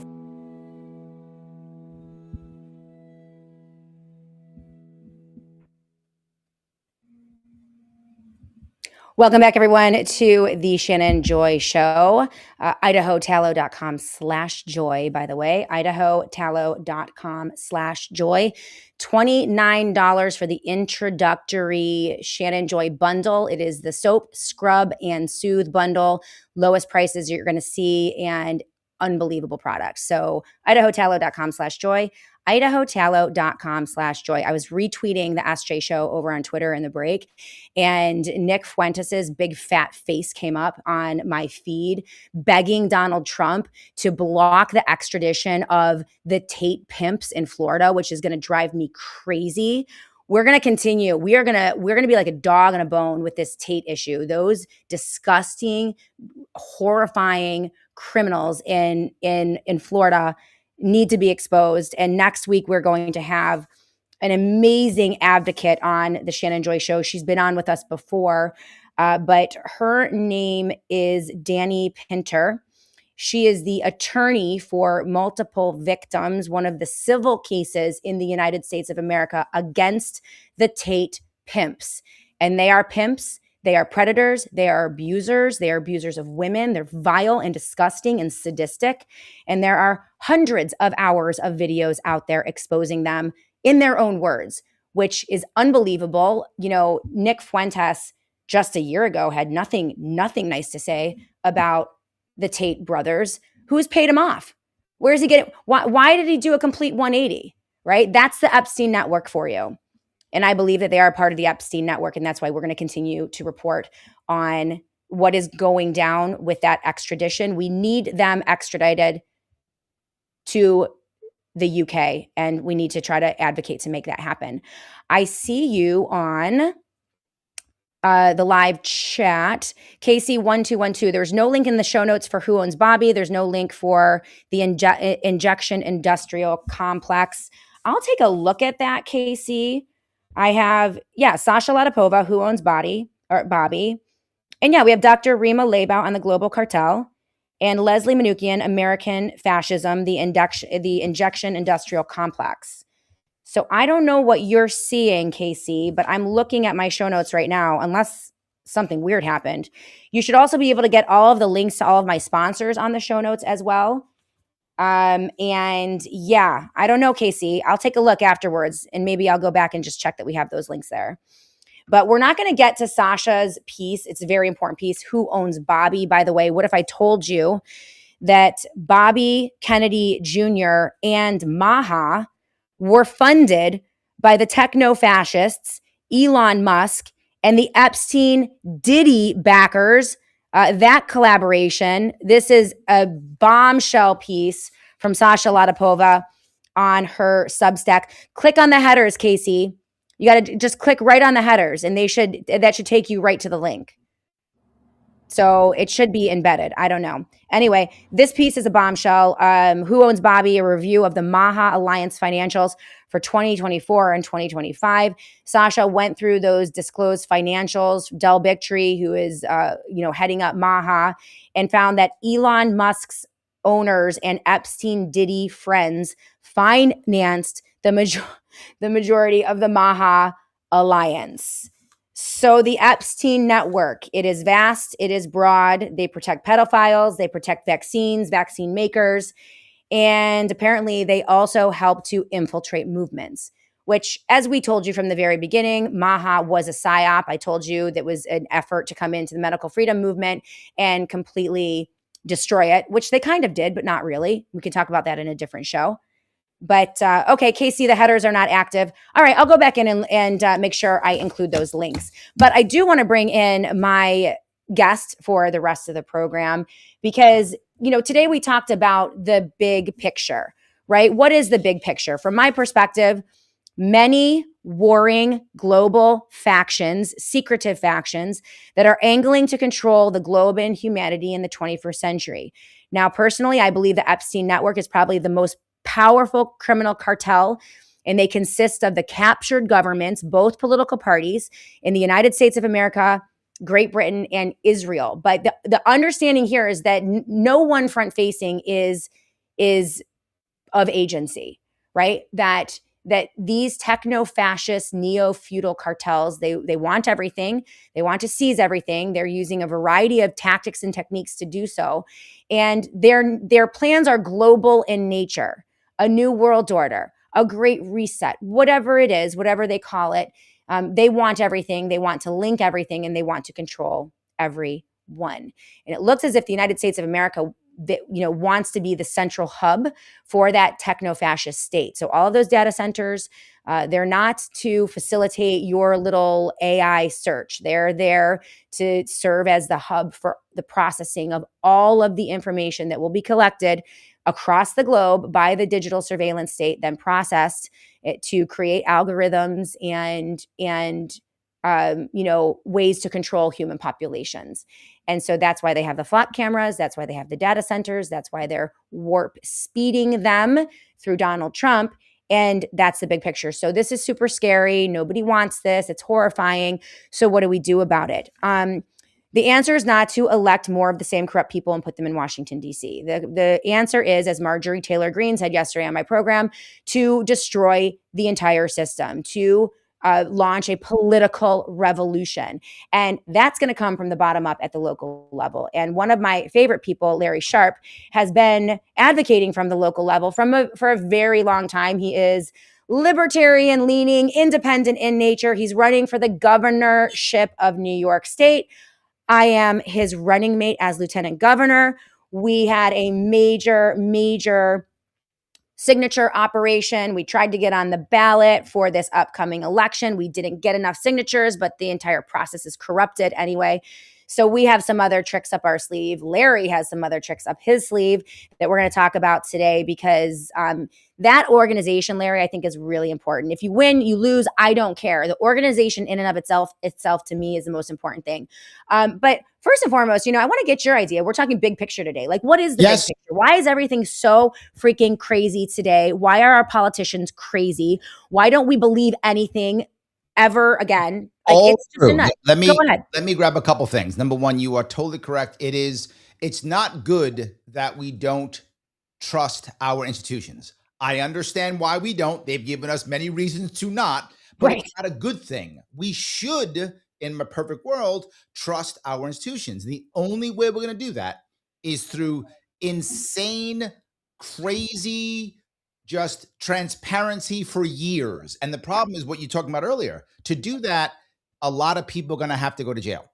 Welcome back, everyone, to the Shannon Joy Show. IdahoTallow.com/joy, by the way. IdahoTallow.com/joy. $29 for the introductory Shannon Joy bundle. It is the soap, scrub, and soothe bundle. Lowest prices you're going to see. And unbelievable products. So idahotallow.com/joy, idahotallow.com/joy. I was retweeting the SJ show over on Twitter in the break, and Nick Fuentes's big fat face came up on my feed begging Donald Trump to block the extradition of the Tate pimps in Florida, which is going to drive me crazy. We're going to continue. We're going to be like a dog on a bone with this Tate issue. Those disgusting, horrifying criminals in Florida need to be exposed. And next week we're going to have an amazing advocate on the Shannon Joy Show. She's been on with us before, but her name is Danny Pinter. She is the attorney for multiple victims, one of the civil cases in the United States of America against the Tate pimps. And they are pimps. They are predators. They are abusers. They are abusers of women. They're vile and disgusting and sadistic. And there are hundreds of hours of videos out there exposing them in their own words, which is unbelievable. You know, Nick Fuentes just a year ago had nothing nice to say about the Tate brothers. Who's paid him off? Where is he getting? Why did he do a complete 180? Right? That's the Epstein Network for you. And I believe that they are part of the Epstein Network. And that's why we're going to continue to report on what is going down with that extradition. We need them extradited to the UK, and we need to try to advocate to make that happen. I see you on the live chat. KC1212, there's no link in the show notes for Who Owns Bobby. There's no link for the injection industrial complex. I'll take a look at that, KC. I have, Sasha Latypova, Who Owns Bobby. And we have Dr. Rima Laibow on the global cartel, and Leslie Manookian, American Fascism, the injection industrial complex. So I don't know what you're seeing, Casey, but I'm looking at my show notes right now, unless something weird happened. You should also be able to get all of the links to all of my sponsors on the show notes as well. I don't know, Casey. I'll take a look afterwards, and maybe I'll go back and just check that we have those links there. But we're not going to get to Sasha's piece. It's a very important piece. Who Owns Bobby, by the way? What if I told you that Bobby Kennedy Jr. and MAHA were funded by the techno-fascists, Elon Musk, and the Epstein Diddy backers? That collaboration. This is a bombshell piece from Sasha Latypova on her Substack. Click on the headers, Casey. You got to just click right on the headers, and that should take you right to the link. So it should be embedded. I don't know. Anyway, this piece is a bombshell. Who Owns Bobby? A review of the MAHA Alliance financials for 2024 and 2025. Sasha went through those disclosed financials. Del Bigtree, who is heading up MAHA, and found that Elon Musk's owners and Epstein Diddy friends financed the majority of the MAHA Alliance. So the Epstein Network, it is vast, it is broad. They protect pedophiles, they protect vaccine makers, and apparently they also help to infiltrate movements, which, as we told you from the very beginning, MAHA was a psyop. I told you that was an effort to come into the medical freedom movement and completely destroy it, which they kind of did, but not really. We can talk about that in a different show. But okay, Casey, the headers are not active. All right, I'll go back in and make sure I include those links. But I do want to bring in my guest for the rest of the program because, today we talked about the big picture, right? What is the big picture? From my perspective, many warring global factions, secretive factions that are angling to control the globe and humanity in the 21st century. Now, personally, I believe the Epstein Network is probably the most powerful criminal cartel, and they consist of the captured governments, both political parties in the United States of America, Great Britain, and Israel. But the understanding here is that no one front-facing is of agency, right? That these techno-fascist, neo-feudal cartels, they want everything. They want to seize everything. They're using a variety of tactics and techniques to do so. And their plans are global in nature. A new world order, a great reset, whatever it is, whatever they call it. They want everything. They want to link everything, and they want to control everyone. And it looks as if the United States of America that, wants to be the central hub for that techno-fascist state. So all of those data centers, they're not to facilitate your little AI search. They're there to serve as the hub for the processing of all of the information that will be collected across the globe by the digital surveillance state, then processed it to create algorithms and ways to control human populations. And so that's why they have the flap cameras. That's why they have the data centers. That's why they're warp speeding them through Donald Trump. And that's the big picture. So this is super scary. Nobody wants this. It's horrifying. So what do we do about it? The answer is not to elect more of the same corrupt people and put them in Washington, D.C. The answer is, as Marjorie Taylor Greene said yesterday on my program, to destroy the entire system, to launch a political revolution. And that's going to come from the bottom up at the local level. And one of my favorite people, Larry Sharp, has been advocating from the local level for a very long time. He is libertarian leaning, independent in nature. He's running for the governorship of New York State. I am his running mate as lieutenant governor. We had a major signature operation. We tried to get on the ballot for this upcoming election. We didn't get enough signatures, but the entire process is corrupted anyway. So we have some other tricks up our sleeve. Larry has some other tricks up his sleeve that we're going to talk about today, because that organization, Larry, I think is really important. If you win, you lose, I don't care. The organization in and of itself to me is the most important thing. But first and foremost, I want to get your idea. We're talking big picture today. Like, what is the big picture? Why is everything so freaking crazy today? Why are our politicians crazy? Why don't we believe anything ever again? All true. Let me grab a couple things. Number one, you are totally correct. It's not good that we don't trust our institutions. I understand why we don't. They've given us many reasons to not, but It's not a good thing. We should, in a perfect world, trust our institutions. The only way we're going to do that is through insane, crazy, just transparency for years. And the problem is what you're talking about earlier. To do that, a lot of people are going to have to go to jail.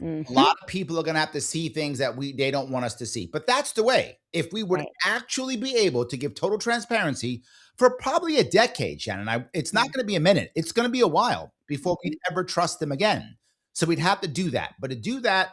Mm-hmm. A lot of people are going to have to see things that they don't want us to see. But that's the way. If we would actually be able to give total transparency for probably a decade, Shannon, it's not going to be a minute. It's going to be a while before we'd ever trust them again. So we'd have to do that. But to do that,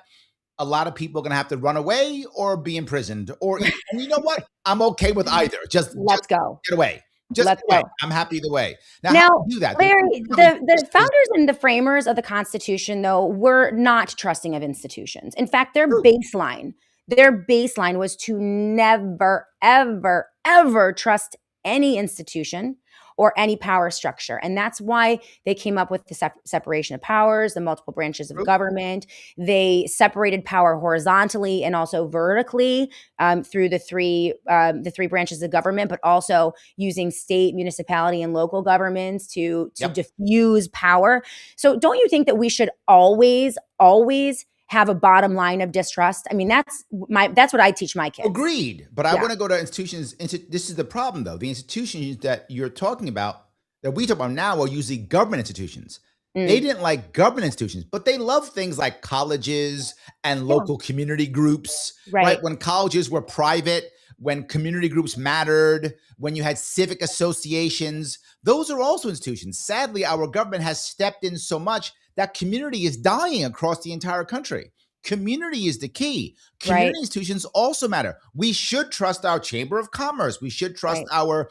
a lot of people are going to have to run away or be imprisoned. And you know what? I'm okay with either. Just go. Get away. Let's go. I'm happy either way. Now how do you do that? Larry, the founders and the framers of the Constitution, though, were not trusting of institutions. In fact, their baseline was to never, ever, ever trust any institution or any power structure. And that's why they came up with the separation of powers, the multiple branches of government. They separated power horizontally and also vertically through the three branches of government, but also using state, municipality, and local governments to diffuse power. So don't you think that we should always have a bottom line of distrust? I mean, that's what I teach my kids. Agreed. But I want to go to institutions. This is the problem, though. The institutions that you're talking about, that we talk about now, are usually government institutions. They didn't like government institutions, but they love things like colleges and local community groups, right? When colleges were private, when community groups mattered, when you had civic associations, those are also institutions. Sadly, our government has stepped in so much that community is dying across the entire country. Community is the key. Community institutions also matter. We should trust our Chamber of Commerce. We should trust our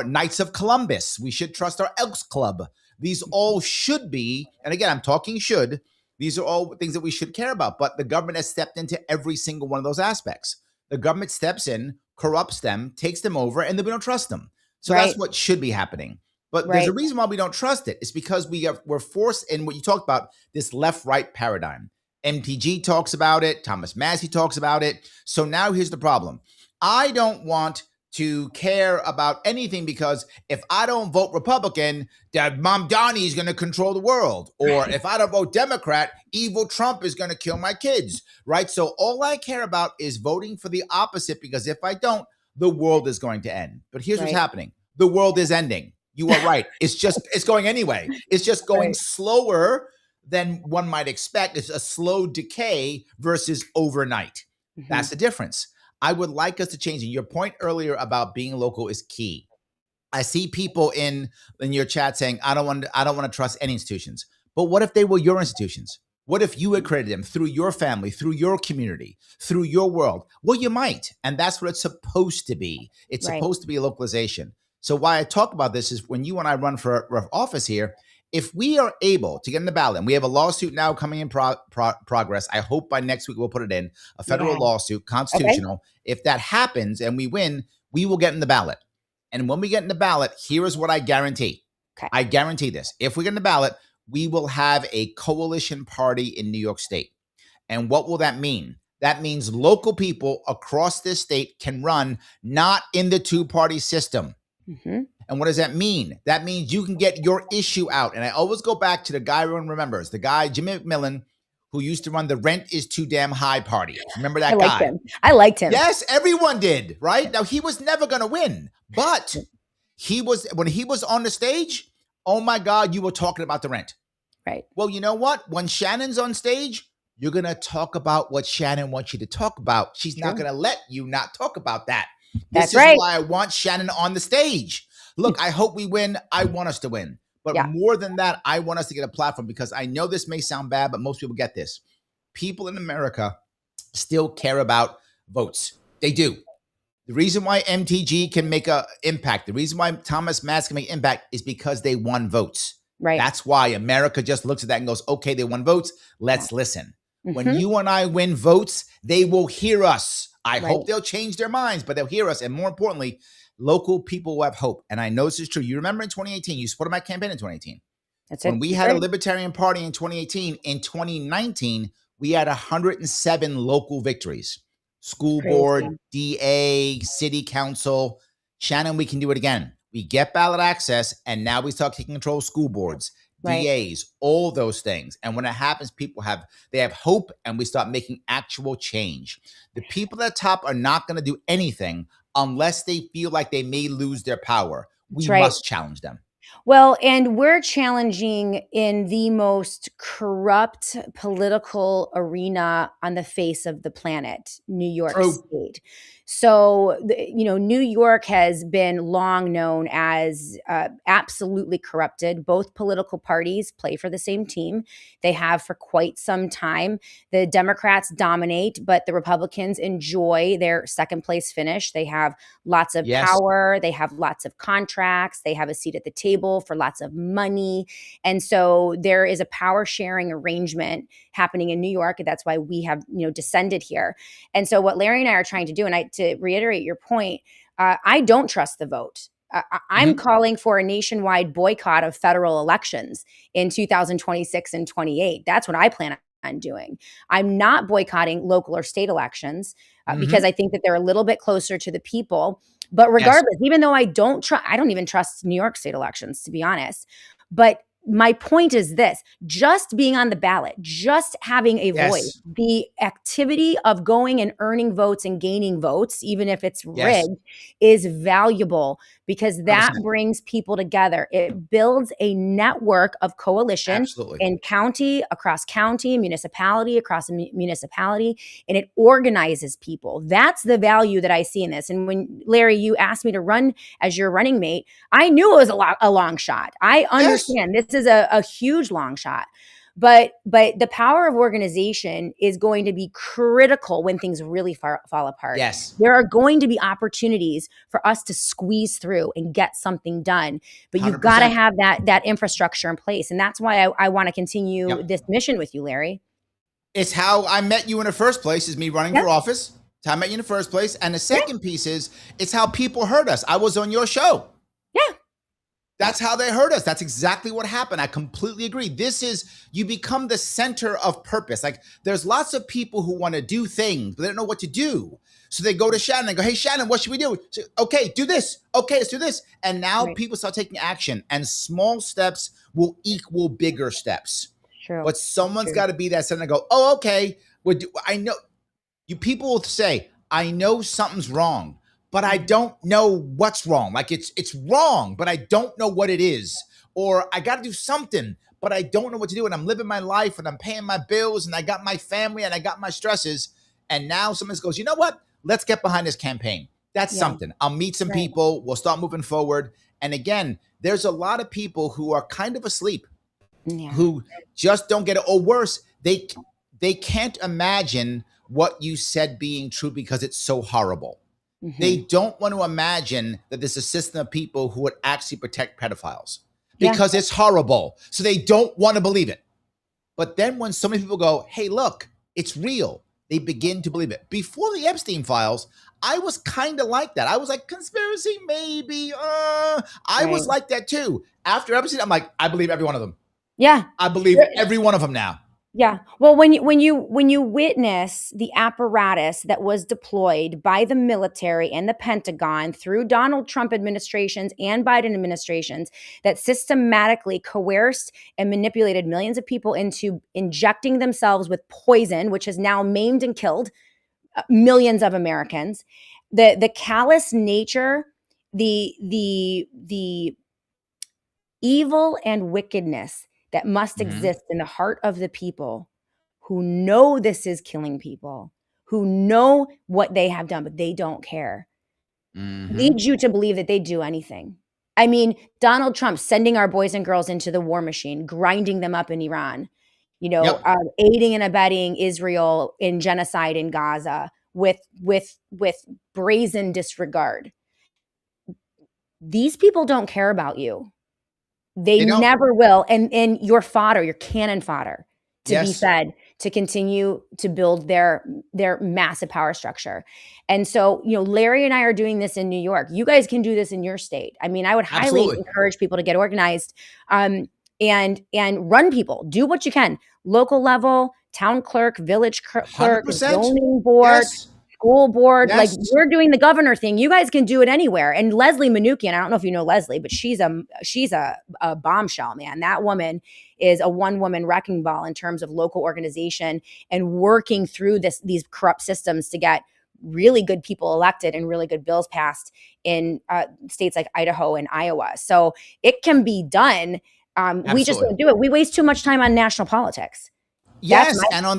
Knights of Columbus. We should trust our Elks Club. These all should be, and again, I'm talking should, these are all things that we should care about, but the government has stepped into every single one of those aspects. The government steps in, corrupts them, takes them over, and then we don't trust them. So that's what should be happening. But there's a reason why we don't trust it. It's because we're forced in what you talked about, this left-right paradigm. MTG talks about it. Thomas Massey talks about it. So now here's the problem. I don't want to care about anything because if I don't vote Republican, that Mom Donnie is going to control the world. Or if I don't vote Democrat, evil Trump is going to kill my kids, right? So all I care about is voting for the opposite, because if I don't, the world is going to end. But here's what's happening. The world is ending. You are right. It's going anyway. It's just going slower than one might expect. It's a slow decay versus overnight. That's the difference. I would like us to change it. Your point earlier about being local is key. I see people in your chat saying, I don't want to trust any institutions. But what if they were your institutions? What if you had created them through your family, through your community, through your world? Well, you might. And that's what it's supposed to be. It's supposed to be a localization. So why I talk about this is when you and I run for office here, if we are able to get in the ballot, and we have a lawsuit now coming in progress, I hope by next week we'll put it in, a federal lawsuit, constitutional. Okay. If that happens and we win, we will get in the ballot. And when we get in the ballot, here is what I guarantee. Okay. I guarantee this. If we get in the ballot, we will have a coalition party in New York State. And what will that mean? That means local people across this state can run not in the two-party system. Mm-hmm. And what does that mean? That means you can get your issue out. And I always go back to the guy everyone remembers, the guy, Jimmy McMillan, who used to run the Rent is Too Damn High party. Remember that guy? I liked him. Yes, everyone did, right? Now, he was never going to win, but when he was on the stage, oh my God, you were talking about the rent. Right. Well, you know what? When Shannon's on stage, you're going to talk about what Shannon wants you to talk about. She's not going to let you not talk about that. This is why I want Shannon on the stage. Look, I hope we win. I want us to win. But more than that, I want us to get a platform, because I know this may sound bad, but most people get this. People in America still care about votes. They do. The reason why MTG can make an impact, the reason why Thomas Madsen can make an impact is because they won votes. Right. That's why America just looks at that and goes, okay, they won votes. Let's listen. Mm-hmm. When you and I win votes, they will hear us. I hope they'll change their minds, but they'll hear us. And more importantly, local people will have hope. And I know this is true. You remember in 2018, you supported my campaign in 2018. That's when we had a Libertarian Party in 2018. In 2019, we had 107 local victories. School board, DA, city council. Shannon, we can do it again. We get ballot access, and now we start taking control of school boards, DAs, all those things. And when it happens, they have hope, and we start making actual change. The people at the top are not going to do anything unless they feel like they may lose their power. We must challenge them. Well, and we're challenging in the most corrupt political arena on the face of the planet, New York State. So, New York has been long known as absolutely corrupted. Both political parties play for the same team. They have for quite some time. The Democrats dominate, but the Republicans enjoy their second place finish. They have lots of power. They have lots of contracts. They have a seat at the table for lots of money. And so there is a power sharing arrangement happening in New York. That's why we have, descended here. And so what Larry and I are trying to do, and to reiterate your point, I don't trust the vote. I'm calling for a nationwide boycott of federal elections in 2026 and 28. That's what I plan on doing. I'm not boycotting local or state elections because I think that they're a little bit closer to the people. But regardless, even though I don't even trust New York state elections, to be honest. But my point is this: just being on the ballot, just having a voice, the activity of going and earning votes and gaining votes, even if it's rigged, is valuable, because that 100%. Brings people together. It builds a network of coalition in county, across county, municipality, across municipality, and it organizes people. That's the value that I see in this. And when, Larry, you asked me to run as your running mate, I knew it was a long shot. I understand this is a huge long shot. But the power of organization is going to be critical when things really fall apart. Yes. There are going to be opportunities for us to squeeze through and get something done. But you've got to have that infrastructure in place. And that's why I want to continue this mission with you, Larry. It's how I met you in the first place, is me running for office. It's how I met you in the first place. And the second piece is, it's how people heard us. I was on your show. Yeah. That's how they heard us. That's exactly what happened. I completely agree. You become the center of purpose. Like, there's lots of people who want to do things, but they don't know what to do. So they go to Shannon and go, hey, Shannon, what should we do? So, okay, do this. Okay, let's do this. And now people start taking action, and small steps will equal bigger steps. True. But someone's got to be that center and go, oh, okay. I know. You people will say, I know something's wrong, but I don't know what's wrong. Like, it's wrong, but I don't know what it is. Or I got to do something, but I don't know what to do. And I'm living my life, and I'm paying my bills, and I got my family, and I got my stresses. And now someone goes, you know what? let's get behind this campaign. That's something. I'll meet some people. We'll start moving forward. And again, there's a lot of people who are kind of asleep, who just don't get it. Or worse, they can't imagine what you said being true because it's so horrible. They don't want to imagine that there's a system of people who would actually protect pedophiles because it's horrible. So they don't want to believe it. But then when so many people go, hey, look, it's real, they begin to believe it. Before the Epstein files, I was kind of like that. I was like, conspiracy, maybe. I was like that too. After Epstein, I'm like, I believe every one of them. Yeah. I believe every one of them now. Yeah. Well, when you witness the apparatus that was deployed by the military and the Pentagon through Donald Trump administrations and Biden administrations that systematically coerced and manipulated millions of people into injecting themselves with poison, which has now maimed and killed millions of Americans, the callous nature, the evil and wickedness that must exist in the heart of the people who know this is killing people, who know what they have done, but they don't care, leads you to believe that they do anything. I mean, Donald Trump sending our boys and girls into the war machine, grinding them up in Iran, aiding and abetting Israel in genocide in Gaza with brazen disregard. These people don't care about you. They never will. And your fodder, your cannon fodder to be fed to continue to build their massive power structure. And so, Larry and I are doing this in New York. You guys can do this in your state. I mean, I would highly encourage people to get organized and run people. Do what you can. Local level, town clerk, village clerk, zoning board, school board. Like, we're doing the governor thing. You guys can do it anywhere. And Leslie Manookian, I don't know if you know Leslie, but she's a bombshell, man. That woman is a one-woman wrecking ball in terms of local organization and working through these corrupt systems to get really good people elected and really good bills passed in states like Idaho and Iowa. So it can be done. We just don't do it. We waste too much time on national politics. Yes, and on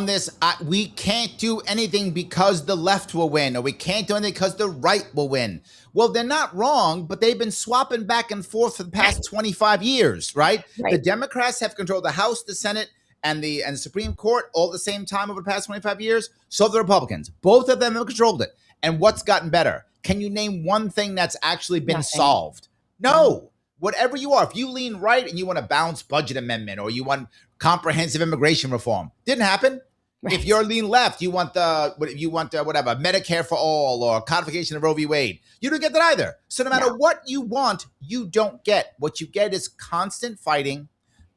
this, we can't do anything because the left will win, or we can't do anything because the right will win. Well, they're not wrong, but they've been swapping back and forth for the past 25 years, right? The Democrats have controlled the House, the Senate, and the Supreme Court all at the same time over the past 25 years. So have the Republicans. Both of them have controlled it. And what's gotten better? Can you name one thing that's actually been solved? No. Whatever you are, if you lean right and you want a balanced budget amendment, or you want comprehensive immigration reform, didn't happen. If you're lean left, you want whatever, Medicare for all, or codification of Roe v. Wade. You don't get that either. So no matter what you want, you don't get. What you get is constant fighting,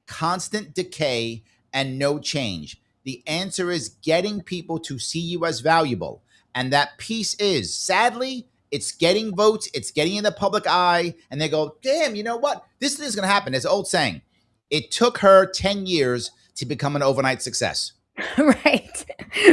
constant decay, and no change. The answer is getting people to see you as valuable. And that piece is, sadly, it's getting votes, it's getting in the public eye, and they go, damn, you know what? This is going to happen. There's an old saying. It took her 10 years to become an overnight success. Right.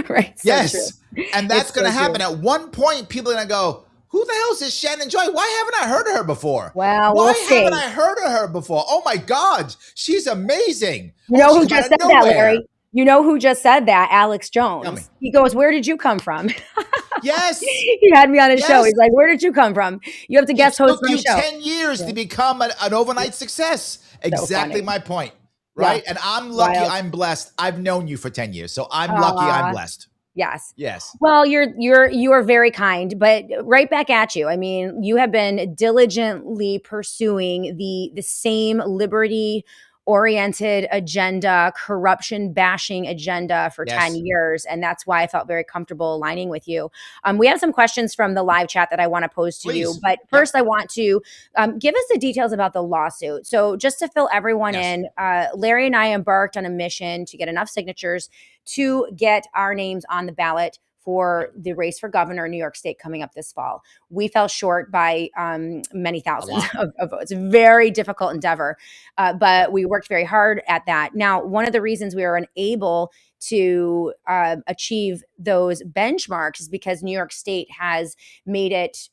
So yes. True. And that's going to happen. At one point, people are going to go, who the hell is this Shannon Joy? Why haven't I heard of her before? Well, why haven't I heard of her before? Oh my God, she's amazing. You know who just said that, Larry? You know who just said that? Alex Jones. He goes, where did you come from? Yes. He had me on his show. He's like, where did you come from? You have to guest host my show. It took you 10 years to become an overnight success. Exactly my point. Right. Yeah. And I'm lucky. I'm blessed. I've known you for 10 years. So I'm lucky. I'm blessed. Yes. Well, you are very kind, but right back at you. I mean, you have been diligently pursuing the same liberty oriented agenda, corruption bashing agenda for 10 years. And that's why I felt very comfortable aligning with you. We have some questions from the live chat that I want to pose to you. But first I want to give us the details about the lawsuit. So just to fill everyone in, Larry and I embarked on a mission to get enough signatures to get our names on the ballot for the race for governor in New York State coming up this fall. We fell short by many thousands of votes. Very difficult endeavor, but we worked very hard at that. Now, one of the reasons we were unable to achieve those benchmarks is because New York State has made it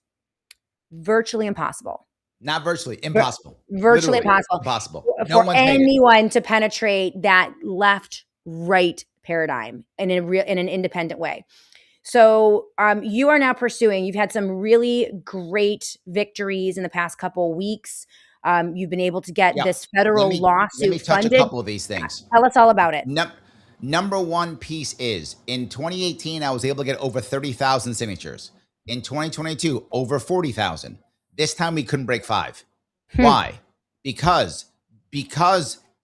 virtually impossible. Not virtually, impossible. Virtually impossible. For anyone to penetrate that left-right paradigm in an independent way. So you are now pursuing, you've had some really great victories in the past couple of weeks. You've been able to get this federal let lawsuit me touch funded. a couple of these things. Tell us all about it. Number one piece is in 2018, I was able to get over 30,000 signatures. In 2022, over 40,000. This time we couldn't break 5. Why? Because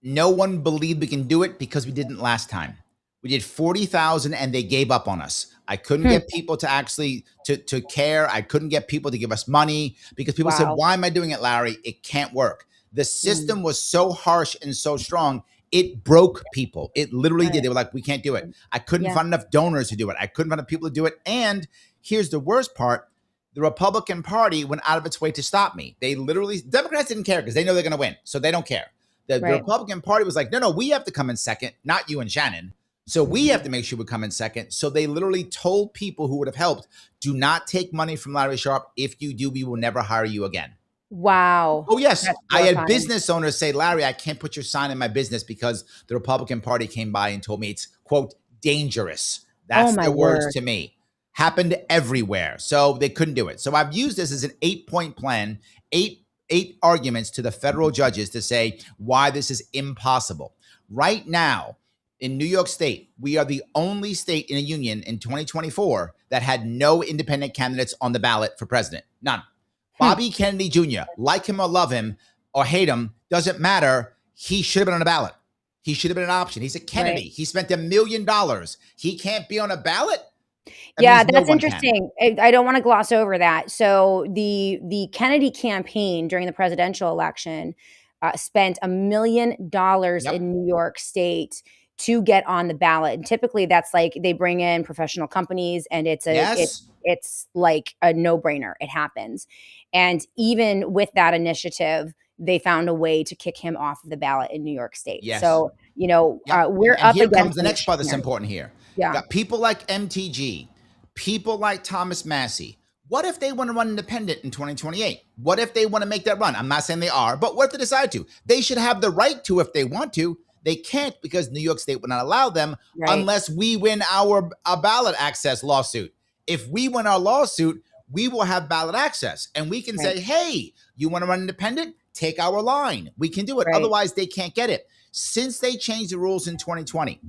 no one believed we can do it because we didn't last time. We did 40,000 and they gave up on us. I couldn't get people to actually to care. I couldn't get people to give us money because people said, why am I doing it, Larry? It can't work. The system was so harsh and so strong. It broke people. It literally did. They were like, we can't do it. I couldn't find enough donors to do it. I couldn't find enough people to do it. And here's the worst part. The Republican Party went out of its way to stop me. They literally, Democrats didn't care because they know they're going to win. So they don't care. The Republican Party was like, no, we have to come in second, not you and Shannon. So we have to make sure we come in second. So they literally told people who would have helped, do not take money from Larry Sharpe. If you do, we will never hire you again. Wow. Oh, yes. I had business owners say, Larry, I can't put your sign in my business because the Republican Party came by and told me it's, quote, dangerous. That's their words to me. Happened everywhere. So they couldn't do it. So I've used this as an 8-point plan, eight arguments to the federal judges to say why this is impossible. Right now, in New York State, we are the only state in a union in 2024 that had no independent candidates on the ballot for president. None. Bobby Kennedy Jr., like him or love him or hate him, doesn't matter. He should have been on a ballot. He should have been an option. He's a Kennedy. He spent $1 million. He can't be on a ballot? That's interesting. I don't want to gloss over that. So the Kennedy campaign during the presidential election spent $1 million in New York State to get on the ballot. And typically that's like they bring in professional companies and it's like a no-brainer. It happens. And even with that initiative, they found a way to kick him off of the ballot in New York State. So, we're up here against comes the next part that's important here. Got people like MTG, people like Thomas Massey. What if they want to run independent in 2028? What if they want to make that run? I'm not saying they are, but what if they decide to? They should have the right to if they want to. They can't because New York State would not allow them unless we win our ballot access lawsuit. If we win our lawsuit, we will have ballot access and we can say, hey, you want to run independent? Take our line. We can do it. Otherwise, they can't get it. Since they changed the rules in 2020,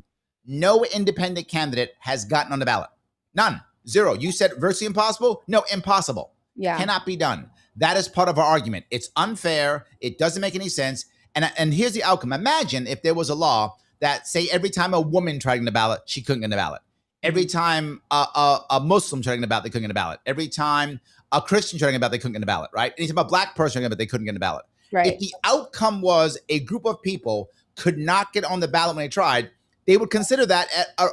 no independent candidate has gotten on the ballot. None. 0. You said virtually impossible? No, impossible. Cannot be done. That is part of our argument. It's unfair. It doesn't make any sense. And here's the outcome. Imagine if there was a law that say every time a woman tried to get on the ballot, she couldn't get on the ballot. Every time a Muslim tried to get on the ballot, they couldn't get on the ballot. Every time a Christian tried to get on the ballot, they couldn't get on the ballot, right? Anytime a black person tried to get on the ballot, they couldn't get on the ballot. If the outcome was a group of people could not get on the ballot when they tried, they would consider that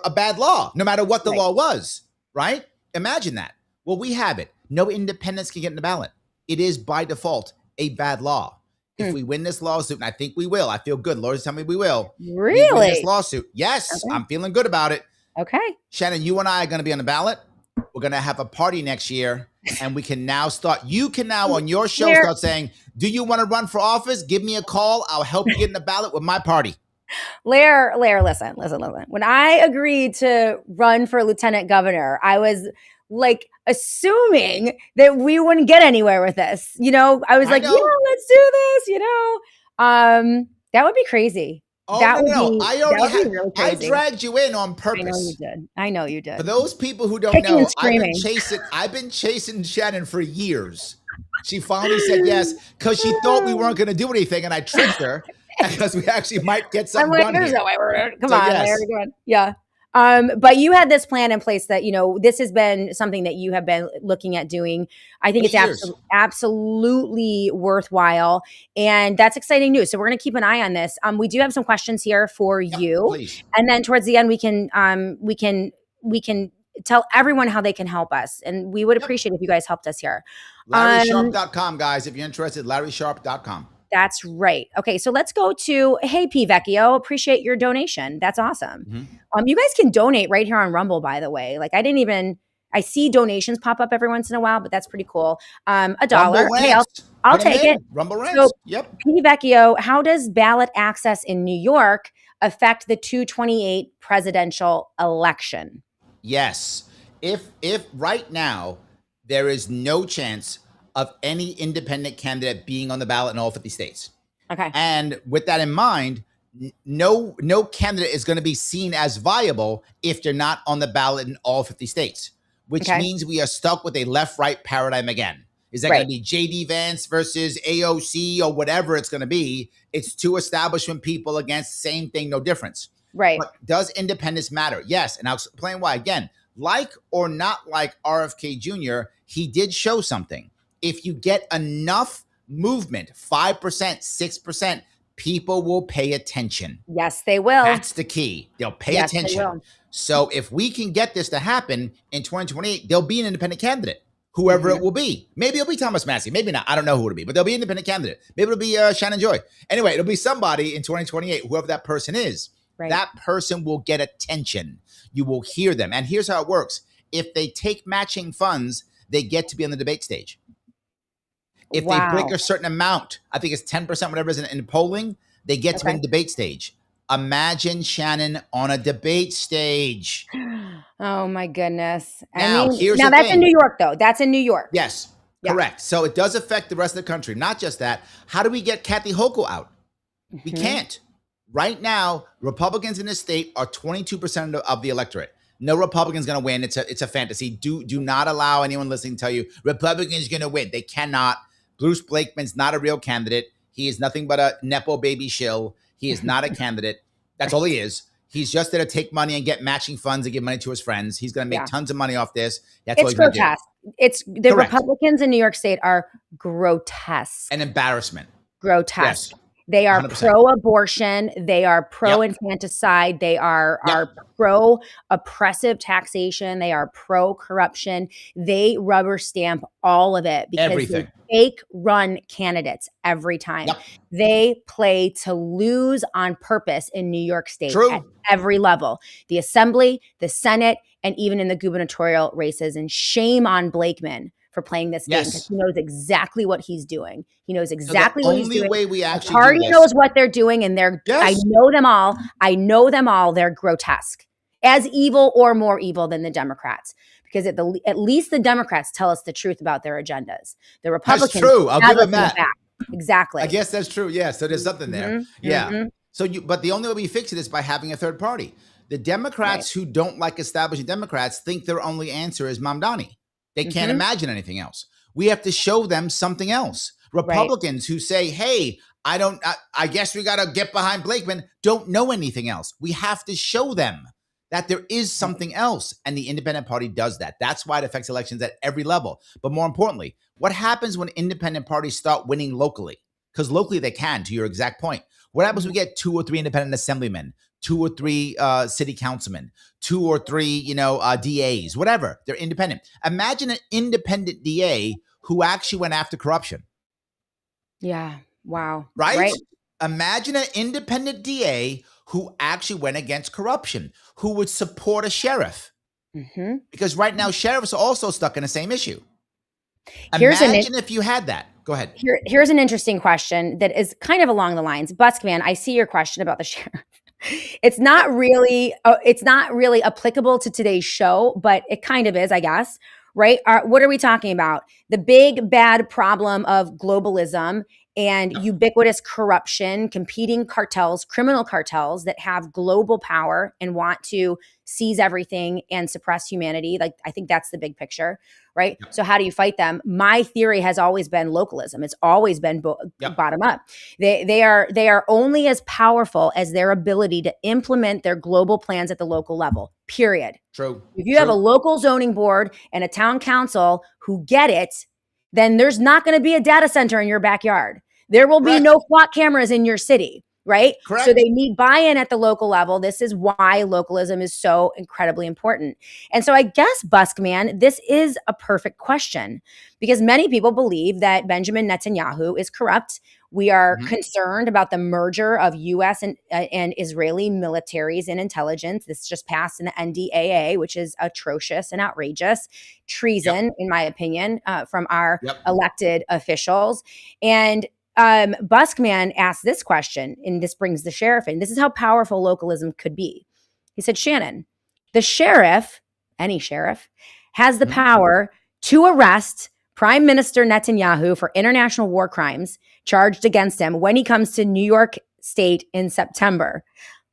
a bad law, no matter what the law was, right? Imagine that. Well, we have it. No independents can get on the ballot. It is by default a bad law. If we win this lawsuit, and I think we will, I feel good. Lawyers tell me we will. Really? We win this lawsuit. Yes, I'm feeling good about it. Okay. Shannon, you and I are going to be on the ballot. We're going to have a party next year, and we can now start. You can now on your show start saying, do you want to run for office? Give me a call. I'll help you get in the ballot with my party. Lair, listen. When I agreed to run for lieutenant governor, I was like assuming that we wouldn't get anywhere with this. I was like, yeah, let's do this, that would be crazy. Oh, that no. Be, I already had, really I dragged you in on purpose. I know you did. For those people who don't Kicking know, and screaming. I've been chasing Shannon for years. She finally said yes because she thought we weren't going to do anything, and I tricked her because we actually might get something done. There's here. no way we're gonna come on. Yes. There we go. Yeah. But you had this plan in place that, this has been something that you have been looking at doing. I think it's absolutely worthwhile. And that's exciting news. So we're going to keep an eye on this. We do have some questions here for you. Please. And then towards the end, we can tell everyone how they can help us. And we would appreciate if you guys helped us here. LarrySharpe.com, guys. If you're interested, LarrySharpe.com. That's right. Okay, so let's go to, hey, P. Vecchio, appreciate your donation. That's awesome. Mm-hmm. You guys can donate right here on Rumble, by the way. Like, I see donations pop up every once in a while, but that's pretty cool. $1. Hey, I'll take it. Rumble Rants. So, P. Vecchio, how does ballot access in New York affect the 2028 presidential election? Yes. if right now there is no chance of any independent candidate being on the ballot in all 50 states. Okay. And with that in mind, no candidate is going to be seen as viable if they're not on the ballot in all 50 states, which means we are stuck with a left-right paradigm again. Is that going to be J.D. Vance versus AOC or whatever it's going to be? It's two establishment people against the same thing, no difference. Right. But does independence matter? Yes. And I'll explain why. Again, like or not like RFK Jr., he did show something. If you get enough movement, 5%, 6%, people will pay attention. Yes, they will. That's the key. They'll pay attention. So if we can get this to happen in 2028, there'll be an independent candidate, whoever it will be. Maybe it'll be Thomas Massey. Maybe not. I don't know who it'll be, but there'll be an independent candidate. Maybe it'll be Shannon Joy. Anyway, it'll be somebody in 2028, whoever that person is. Right. That person will get attention. You will hear them. And here's how it works. If they take matching funds, they get to be on the debate stage. If they break a certain amount, I think it's 10%, whatever it is in polling, they get to be on the debate stage. Imagine Shannon on a debate stage. Oh my goodness. Now, that's in New York though. That's in New York. Yes, correct. So it does affect the rest of the country. Not just that. How do we get Kathy Hochul out? We can't. Right now, Republicans in this state are 22% of the electorate. No Republican's going to win. It's a fantasy. Do not allow anyone listening to tell you Republicans going to win. They cannot. Bruce Blakeman's not a real candidate. He is nothing but a Nepo baby shill. He is not a candidate. That's all he is. He's just there to take money and get matching funds and give money to his friends. He's going to make tons of money off this. That's all he's going to do. It's the Republicans in New York State are grotesque. An embarrassment. Grotesque. Yes. They are 100%. Pro-abortion. They are pro-infanticide. They are pro-oppressive taxation. They are pro-corruption. They rubber stamp all of it because they fake run candidates every time. They play to lose on purpose in New York State at every level. The Assembly, the Senate, and even in the gubernatorial races. And shame on Blakeman for playing this game because he knows exactly what he's doing. He knows exactly what he's doing. The only way we actually the party knows what they're doing, and they're I know them all. I know them all. They're grotesque, as evil or more evil than the Democrats. Because at least the Democrats tell us the truth about their agendas. The Republicans, that's true. I'll give them that. Exactly. I guess that's true. Yeah. So there's something there. So but the only way we fix it is by having a third party. The Democrats who don't like establishing Democrats think their only answer is Mamdani. They can't imagine anything else. We have to show them something else. Republicans who say, hey, I guess we got to get behind Blakeman, don't know anything else. We have to show them that there is something else. And the independent party does that. That's why it affects elections at every level. But more importantly, what happens when independent parties start winning locally? Because locally they can, to your exact point. What happens when we get 2 or 3 independent assemblymen, 2 or 3 city councilmen, 2 or 3, DAs, whatever. They're independent. Imagine an independent DA who actually went after corruption. Yeah. Wow. Right? Imagine an independent DA who actually went against corruption, who would support a sheriff. Because right now, sheriffs are also stuck in the same issue. Imagine if you had that. Go ahead. Here's an interesting question that is kind of along the lines. Buskman, I see your question about the sheriff. It's not really applicable to today's show, but it kind of is, I guess. Right? What are we talking about? The big bad problem of globalism and ubiquitous corruption, competing cartels, criminal cartels that have global power and want to seize everything and suppress humanity. Like, I think that's the big picture, right? So how do you fight them? My theory has always been localism. It's always been bottom up. They are only as powerful as their ability to implement their global plans at the local level, period. True. If you have a local zoning board and a town council who get it, then there's not going to be a data center in your backyard. There will be no SWAT cameras in your city, right? Correct. So they need buy-in at the local level. This is why localism is so incredibly important. And so I guess, Buskman, this is a perfect question because many people believe that Benjamin Netanyahu is corrupt. We are concerned about the merger of U.S. and Israeli militaries and intelligence. This just passed in the NDAA, which is atrocious and outrageous. Treason, in my opinion, from our elected officials. And Buskman asked this question, and this brings the sheriff in. This is how powerful localism could be. He said, Shannon, the sheriff any sheriff, has the Mhm. power to arrest Prime Minister Netanyahu for international war crimes charged against him when he comes to New York State in September.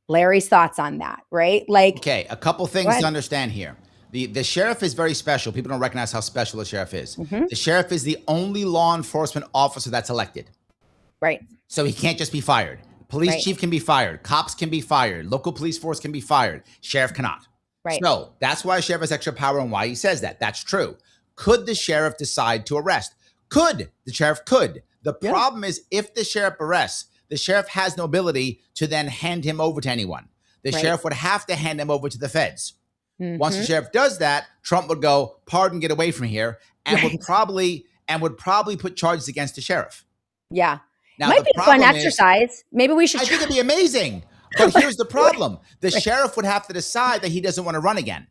Larry's thoughts on that, right? Like, Okay, a couple go things ahead. to understand here. The sheriff is very special. People don't recognize how special the sheriff is. Mhm. The sheriff is the only law enforcement officer that's elected. Right. So he can't just be fired. Police Right. chief can be fired. Cops can be fired. Local police force can be fired. Sheriff cannot. Right. So that's why sheriff has extra power and why he says that. That's true. Could the sheriff decide to arrest? Could. The sheriff could. The Yeah. problem is if the sheriff arrests, the sheriff has no ability to then hand him over to anyone. The Right. sheriff would have to hand him over to the feds. Once the Mhm. sheriff does that, Trump would go, pardon, get away from here, and Right. would probably put charges against the sheriff. Yeah. Now, Might the be a fun problem is, exercise. Maybe we should I try. think it'd be amazing. But here's the problem. The sheriff would have to decide that he doesn't want to run again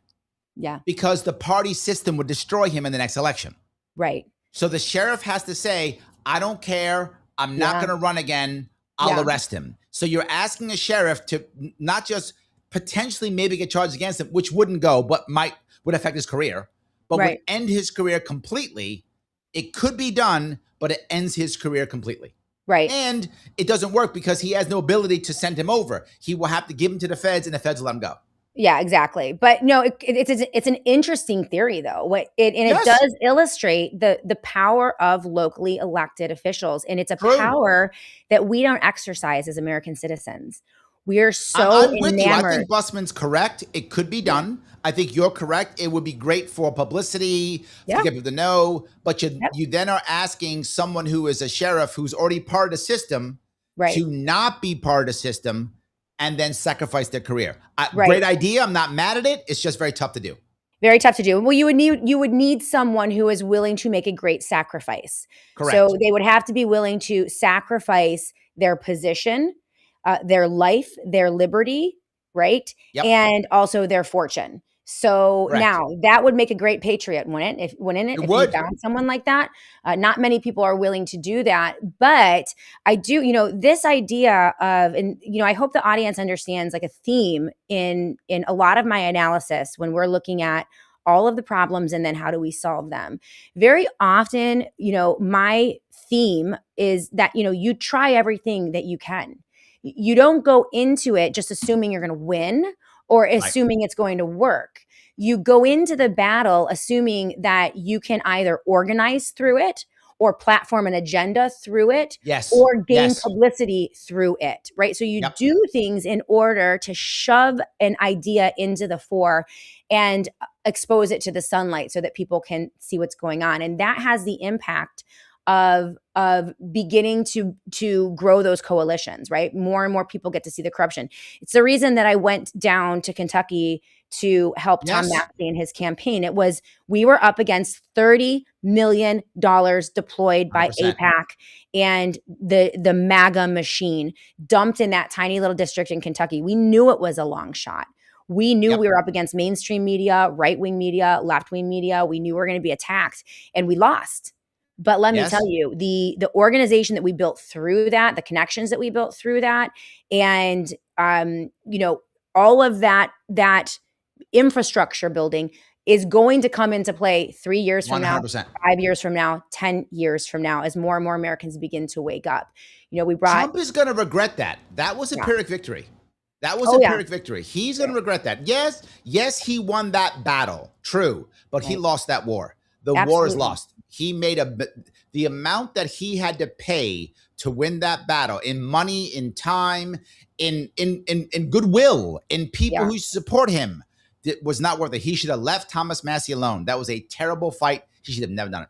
Yeah. because the party system would destroy him in the next election. Right. So the sheriff has to say, I don't care. I'm not Yeah. going to run again. I'll Yeah. arrest him. So you're asking a sheriff to not just potentially maybe get charged against him, which wouldn't go, but would affect his career, but Right. would end his career completely. It could be done, but it ends his career completely. Right. And it doesn't work because he has no ability to send him over. He will have to give him to the feds, and the feds will let him go. Yeah, exactly. But no, it's an interesting theory though. It Yes. does illustrate the power of locally elected officials, and it's a True. power that we don't exercise as American citizens. We are so I'm with you. I enamored. think Busman's correct. It could be done. I think you're correct. It would be great for publicity, Yeah. to get people to know. But Yep. you then are asking someone who is a sheriff who's already part of the system Right. to not be part of the system and then sacrifice their career. Right. Great idea. I'm not mad at it. It's just very tough to do. Very tough to do. Well, you would need someone who is willing to make a great sacrifice. Correct. So they would have to be willing to sacrifice their position, their life, their liberty, right? Yep. And also their fortune. So Correct. now that would make a great patriote, wouldn't it? If you would. found someone like that, not many people are willing to do that. But I do, this idea of, and I hope the audience understands like a theme in a lot of my analysis when we're looking at all of the problems and then how do we solve them. Very often, my theme is that you try everything that you can. You don't go into it just assuming you're going to win or assuming it's going to work. You go into the battle assuming that you can either organize through it or platform an agenda through it, Yes. or gain Yes. publicity through it, right? So you Yep. do things in order to shove an idea into the fore and expose it to the sunlight so that people can see what's going on. And that has the impact of beginning to grow those coalitions, right? More and more people get to see the corruption. It's the reason that I went down to Kentucky to help Tom Yes. Maxey in his campaign. It was, we were up against $30 million deployed by 100%. AIPAC and the MAGA machine dumped in that tiny little district in Kentucky. We knew it was a long shot. We knew Yep. we were up against mainstream media, right-wing media, left-wing media. We knew we were going to be attacked, and we lost. But let me Yes. tell you, the organization that we built through that, the connections that we built through that, and all of that infrastructure building is going to come into play 3 years from now, 100%. 5 years from now, 10 years from now, as more and more Americans begin to wake up. We brought Trump is going to regret that. That was a Yeah. Pyrrhic victory. That was Oh, a yeah. Pyrrhic victory. He's going to regret that. Yes, he won that battle. True. But he Right. lost that war. The war is Absolutely. lost. He made the amount that he had to pay to win that battle in money, in time, in goodwill, in people Yeah. who support him, it was not worth it. He should have left Thomas Massey alone. That was a terrible fight. He should have never done it.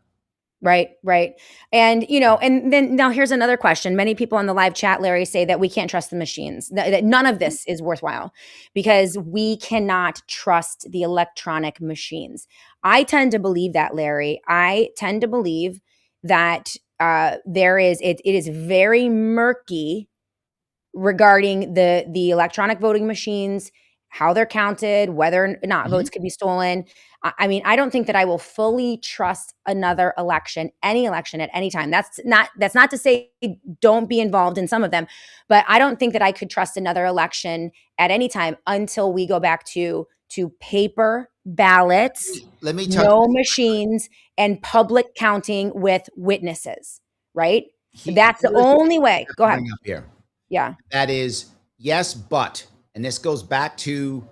Right. And, and then now here's another question. Many people in the live chat, Larry, say that we can't trust the machines, that none of this is worthwhile because we cannot trust the electronic machines. I tend to believe that, Larry. I tend to believe that it is very murky regarding the electronic voting machines, how they're counted, whether or not votes could be stolen. I mean, I don't think that I will fully trust another election, any election at any time. That's not to say don't be involved in some of them, but I don't think that I could trust another election at any time until we go back to paper ballots, Let me touch no machines, and public counting with witnesses, right? That's the here's what only I way. have Go to ahead. bring up here. Yeah. That is, yes, but, and this goes back to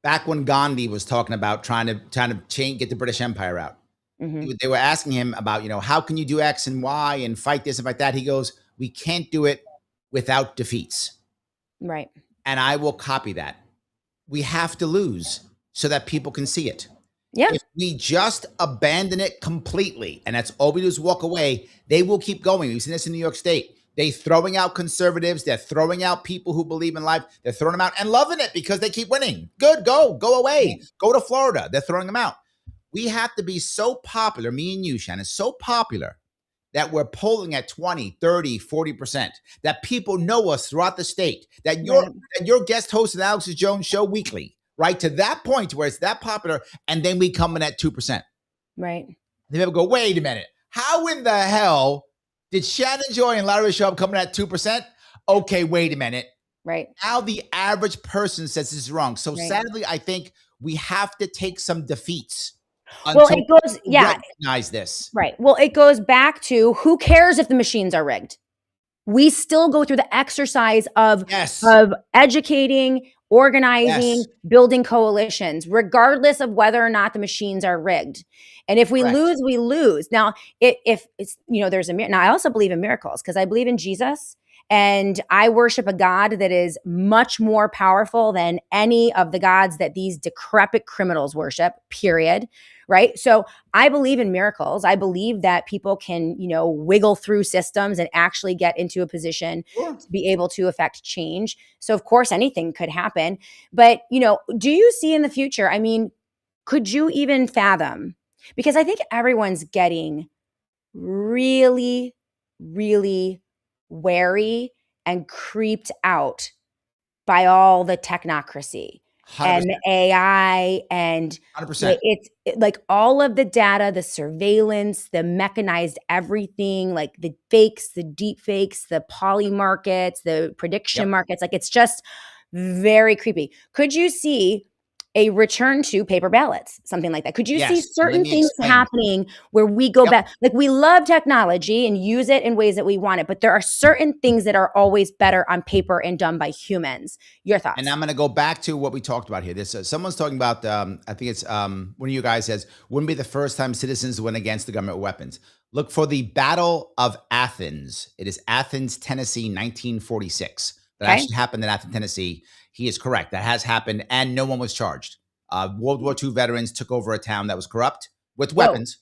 back when Gandhi was talking about trying to change, get the British Empire out. Mhm. They were asking him about, how can you do X and Y and fight this and fight that? He goes, we can't do it without defeats. Right. And I will copy that. We have to lose so that people can see it. Yeah. If we just abandon it completely, and that's all we do is walk away, they will keep going. We've seen this in New York State. They're throwing out conservatives. They're throwing out people who believe in life. They're throwing them out and loving it because they keep winning. Good, go away. Go to Florida. They're throwing them out. We have to be so popular, me and you, Shannon, so popular that we're polling at 20, 30, 40%, that people know us throughout the state, that your guest host of Alex Jones show weekly, right? To that point where it's that popular, and then we come in at 2%. Right. They never go, wait a minute. How in the hell did Shannon Joy and Larry show up coming at 2%? Okay, wait a minute. Right. Now the average person says this is wrong. So sadly, I think we have to take some defeats. Well, it goes, recognize this. Right. Well, it goes back to who cares if the machines are rigged? We still go through the exercise of educating, organizing, building coalitions, regardless of whether or not the machines are rigged. And if we lose, we lose. Now, if it's, there's now I also believe in miracles because I believe in Jesus. And I worship a God that is much more powerful than any of the gods that these decrepit criminals worship, period. Right. So I believe in miracles. I believe that people can, wiggle through systems and actually get into a position to be able to affect change. So of course, anything could happen. But, do you see in the future, I mean, could you even fathom? Because I think everyone's getting really, really wary and creeped out by all the technocracy 100%. and AI and 100%. It's like all of the data, the surveillance, the mechanized everything, like the fakes, the deep fakes, the poly markets, the prediction markets. Like it's just very creepy. Could you see a return to paper ballots, something like that? Could you see certain things happening where we go back? Like we love technology and use it in ways that we want it, but there are certain things that are always better on paper and done by humans. Your thoughts? And I'm going to go back to what we talked about here. This someone's talking about. I think it's one of you guys says, "Wouldn't be the first time citizens went against the government with weapons." Look for the Battle of Athens. It is Athens, Tennessee, 1946. That actually happened in Athens, Tennessee. He is correct. That has happened, and no one was charged. World War II veterans took over a town that was corrupt with weapons.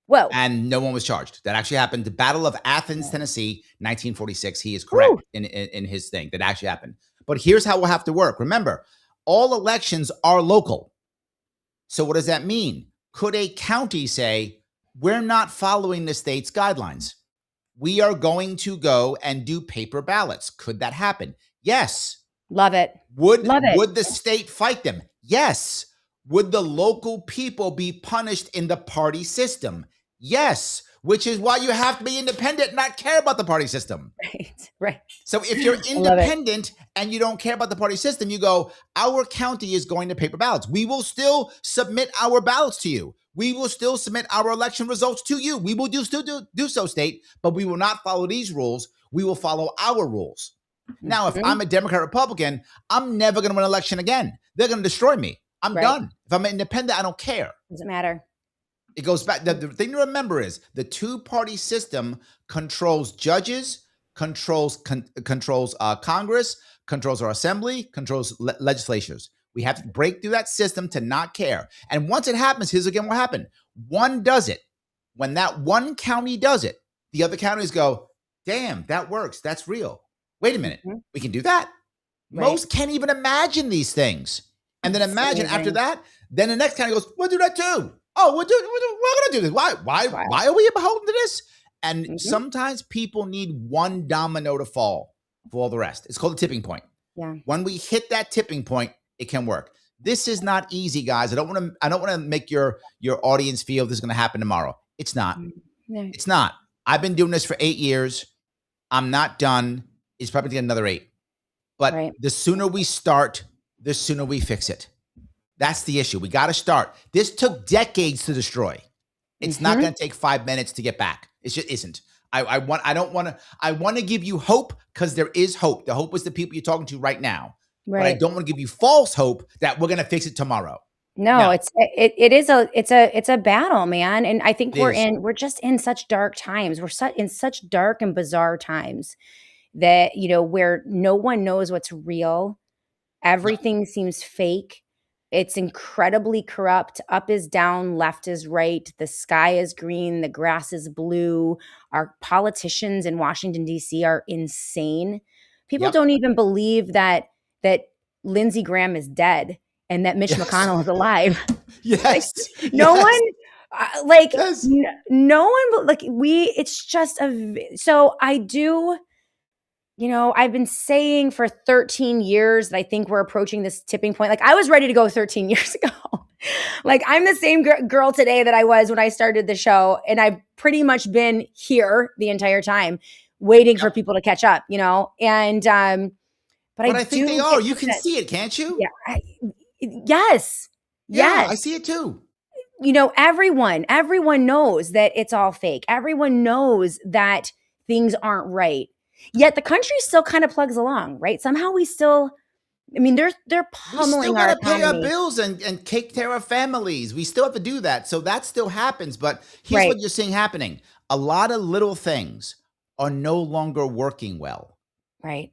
Whoa. And no one was charged. That actually happened. The Battle of Athens, Tennessee, 1946. He is correct in his thing. That actually happened. But here's how we'll have to work. Remember, all elections are local. So what does that mean? Could a county say, we're not following the state's guidelines? We are going to go and do paper ballots. Could that happen? Yes. Love it. Would the state fight them? Yes. Would the local people be punished in the party system? Yes. Which is why you have to be independent and not care about the party system. Right. So if you're independent and you don't care about the party system, you go, our county is going to paper ballots. We will still submit our ballots to you. We will still submit our election results to you. We will still do so, state, but we will not follow these rules. We will follow our rules. Now, if I'm a Democrat Republican, I'm never going to win an election again. They're going to destroy me. I'm done. If I'm an independent, I don't care. Doesn't matter. It goes back. The thing to remember is the two-party system controls judges, controls Congress, controls our assembly, controls legislatures. We have to break through that system to not care. And once it happens, here's again what happened. One does it. When that one county does it, the other counties go, damn, that works. That's real. Wait a minute. We can do that. Right. Most can't even imagine these things. And then imagine after that, then the next county goes, we'll do that too. Oh, we're going to do this. Why are we beholden to this? And sometimes people need one domino to fall for all the rest. It's called a tipping point. Yeah. When we hit that tipping point, it can work. This is not easy, guys. I don't want to make your audience feel this is going to happen tomorrow. It's not. It's not. I've been doing this for 8 years. I'm not done. It's probably going to get another 8. But the sooner we start, the sooner we fix it. That's the issue. We got to start. This took decades to destroy. It's not going to take 5 minutes to get back. It just isn't. I want to give you hope because there is hope. The hope is the people you're talking to right now. Right. But I don't want to give you false hope that we're going to fix it tomorrow. No, it's a battle, man. And I think we're just in such dark times. We're in such dark and bizarre times that, where no one knows what's real. Everything seems fake. It's incredibly corrupt. Up is down, left is right. The sky is green, the grass is blue. Our politicians in Washington, D.C. are insane. People don't even believe that Lindsey Graham is dead and that Mitch McConnell is alive. Yes. No one, no one, it's just so I do. I've been saying for 13 years that I think we're approaching this tipping point. Like, I was ready to go 13 years ago. Like, I'm the same girl today that I was when I started the show. And I've pretty much been here the entire time waiting for people to catch up, and, but I think they are. You can see it, can't you? Yeah. Yes. Yeah, I see it too. Everyone knows that it's all fake. Everyone knows that things aren't right. Yet the country still kind of plugs along, right? Somehow we still, they're pummeling our economy. We still got to pay our bills and take care of families. We still have to do that. So that still happens. But here's what you're seeing happening. A lot of little things are no longer working well. Right.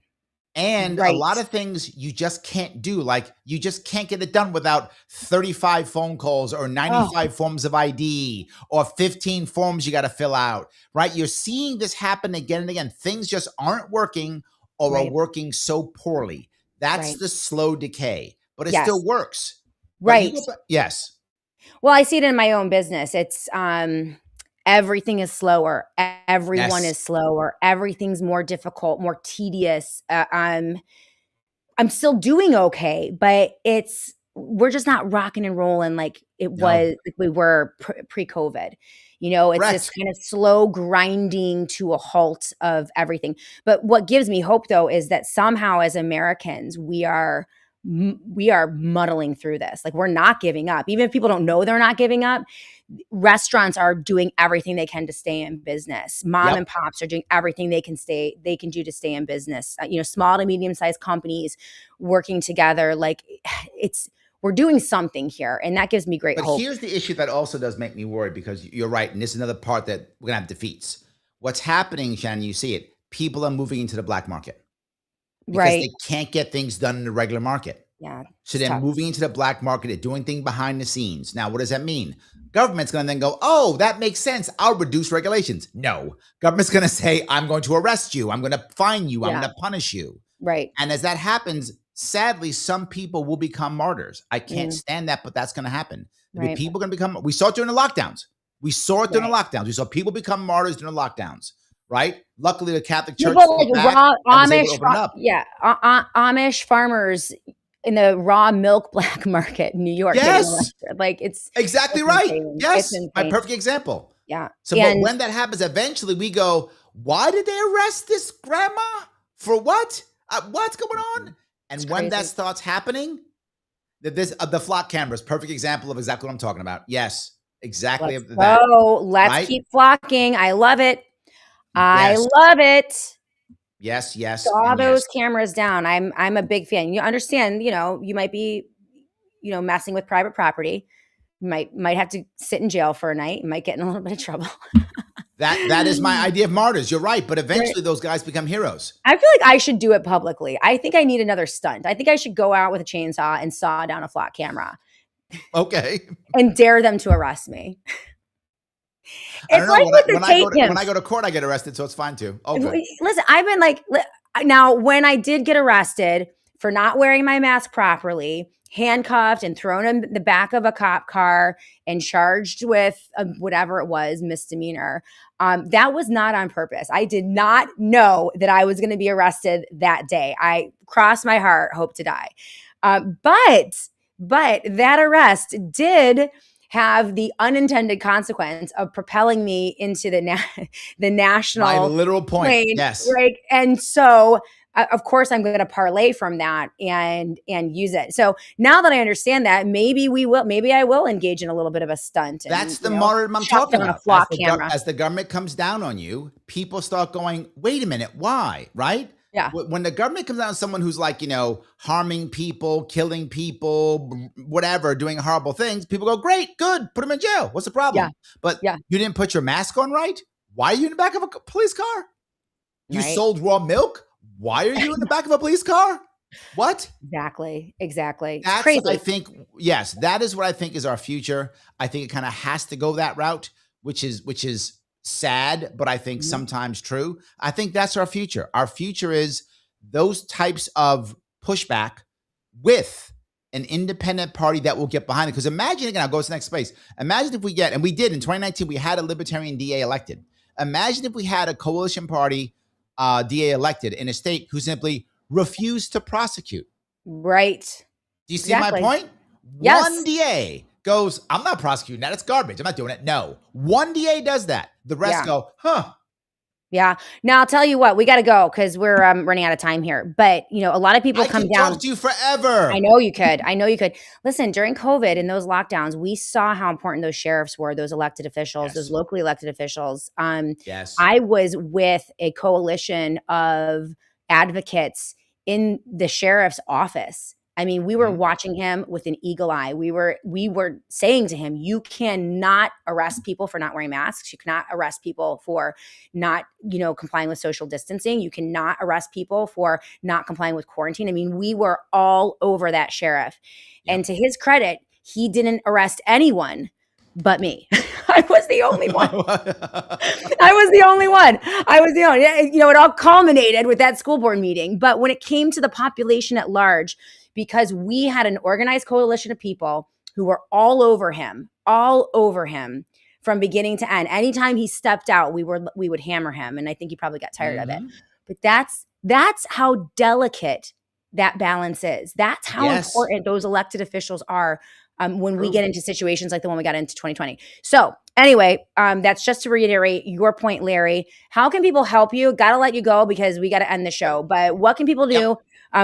And a lot of things you just can't do. Like, you just can't get it done without 35 phone calls or 95 forms of ID or 15 forms you got to fill out, right? You're seeing this happen again and again. Things just aren't working or are working so poorly. That's the slow decay, but it still works. Right. Yes. Well, I see it in my own business. It's, everything is slower. Everyone is slower. Everything's more difficult, more tedious. I'm still doing okay, but we're just not rocking and rolling like it was, like we were pre-COVID. It's this kind of slow grinding to a halt of everything. But what gives me hope, though, is that somehow as Americans, we are muddling through this. Like, we're not giving up. Even if people don't know they're not giving up, restaurants are doing everything they can to stay in business. Mom and pops are doing everything they can do to stay in business. Small to medium-sized companies working together. Like, we're doing something here, and that gives me great hope. But here's the issue that also does make me worried, because you're right, and this is another part that we're gonna have defeats. What's happening, Shannon, you see it. People are moving into the black market. Because they can't get things done in the regular market. Yeah. So they're moving into the black market. They're doing things behind the scenes. Now, what does that mean? Government's going to then go, oh, that makes sense. I'll reduce regulations. No. Government's going to say, I'm going to arrest you. I'm going to fine you. I'm going to punish you. Right. And as that happens, sadly, some people will become martyrs. I can't stand that, but that's going to happen. People are going to become, we saw it during the lockdowns. We saw people become martyrs during the lockdowns. Right. Luckily, the Catholic Church Amish farmers in the raw milk black market in New York. Yes, it's exactly right. Insane. Yes, my perfect example. Yeah. So, but when that happens, eventually we go, "Why did they arrest this grandma for what? What's going on?" And when that starts happening, the flock cameras, perfect example of exactly what I'm talking about. Yes, exactly. Let's keep flocking. I love it. I love it. Yes. Saw those cameras down. I'm a big fan. You understand, you might be, messing with private property. You might have to sit in jail for a night. You might get in a little bit of trouble. That is my idea of martyrs. You're right. But eventually those guys become heroes. I feel like I should do it publicly. I think I need another stunt. I think I should go out with a chainsaw and saw down a flock camera. Okay. And dare them to arrest me. It's like with the when I go to court, I get arrested, so it's fine too. Okay. Listen, I've been now when I did get arrested for not wearing my mask properly, handcuffed and thrown in the back of a cop car and charged with whatever it was, misdemeanor. That was not on purpose. I did not know that I was going to be arrested that day. I crossed my heart, hope to die. But that arrest did have the unintended consequence of propelling me into the national my literal point. plane, yes. Right. And so of course I'm going to parlay from that and use it. So now that I understand that, maybe I will engage in a little bit of a stunt. And, That's the martyrdom I'm shut talking down a about. flock camera. As the government comes down on you, people start going, wait a minute, why? Right? Yeah. When the government comes down on someone who's like, harming people, killing people, whatever, doing horrible things, people go, great, good, put them in jail. What's the problem? Yeah. But Yeah. you didn't put your mask on right? Why are you in the back of a police car? You Right. sold raw milk? Why are you in the back of a police car? What? Exactly. That's, crazy. I think, yes, that is what I think is our future. I think it kind of has to go that route, which is sad, but I think sometimes true. I think that's our future. Our future is those types of pushback with an independent party that will get behind it. Because imagine, again, I'll go to the next space. Imagine if we get, and we did in 2019, we had a libertarian DA elected. Imagine if we had a coalition party DA elected in a state who simply refused to prosecute. Right. Do you see my point? Yes. One DA goes, I'm not prosecuting that. It's garbage. I'm not doing it. No. One DA does that. The rest go, huh. Yeah. Now I'll tell you what, we got to go because we're running out of time here. But a lot of people come down. I could talk to you forever. I know you could. Listen, during COVID and those lockdowns, we saw how important those sheriffs were, those elected officials, those locally elected officials. Yes. I was with a coalition of advocates in the sheriff's office. I mean, we were watching him with an eagle eye. We were saying to him, you cannot arrest people for not wearing masks. You cannot arrest people for not, complying with social distancing. You cannot arrest people for not complying with quarantine. I mean, we were all over that sheriff. Yep. And to his credit, he didn't arrest anyone but me. I was the only one. It all culminated with that school board meeting. But when it came to the population at large, because we had an organized coalition of people who were all over him from beginning to end. Anytime he stepped out, we would hammer him. And I think he probably got tired of it. But that's how delicate that balance is. That's how important those elected officials are when we get into situations like the one we got into 2020. So anyway, that's just to reiterate your point, Larry. How can people help you? Got to let you go because we got to end the show. But what can people do?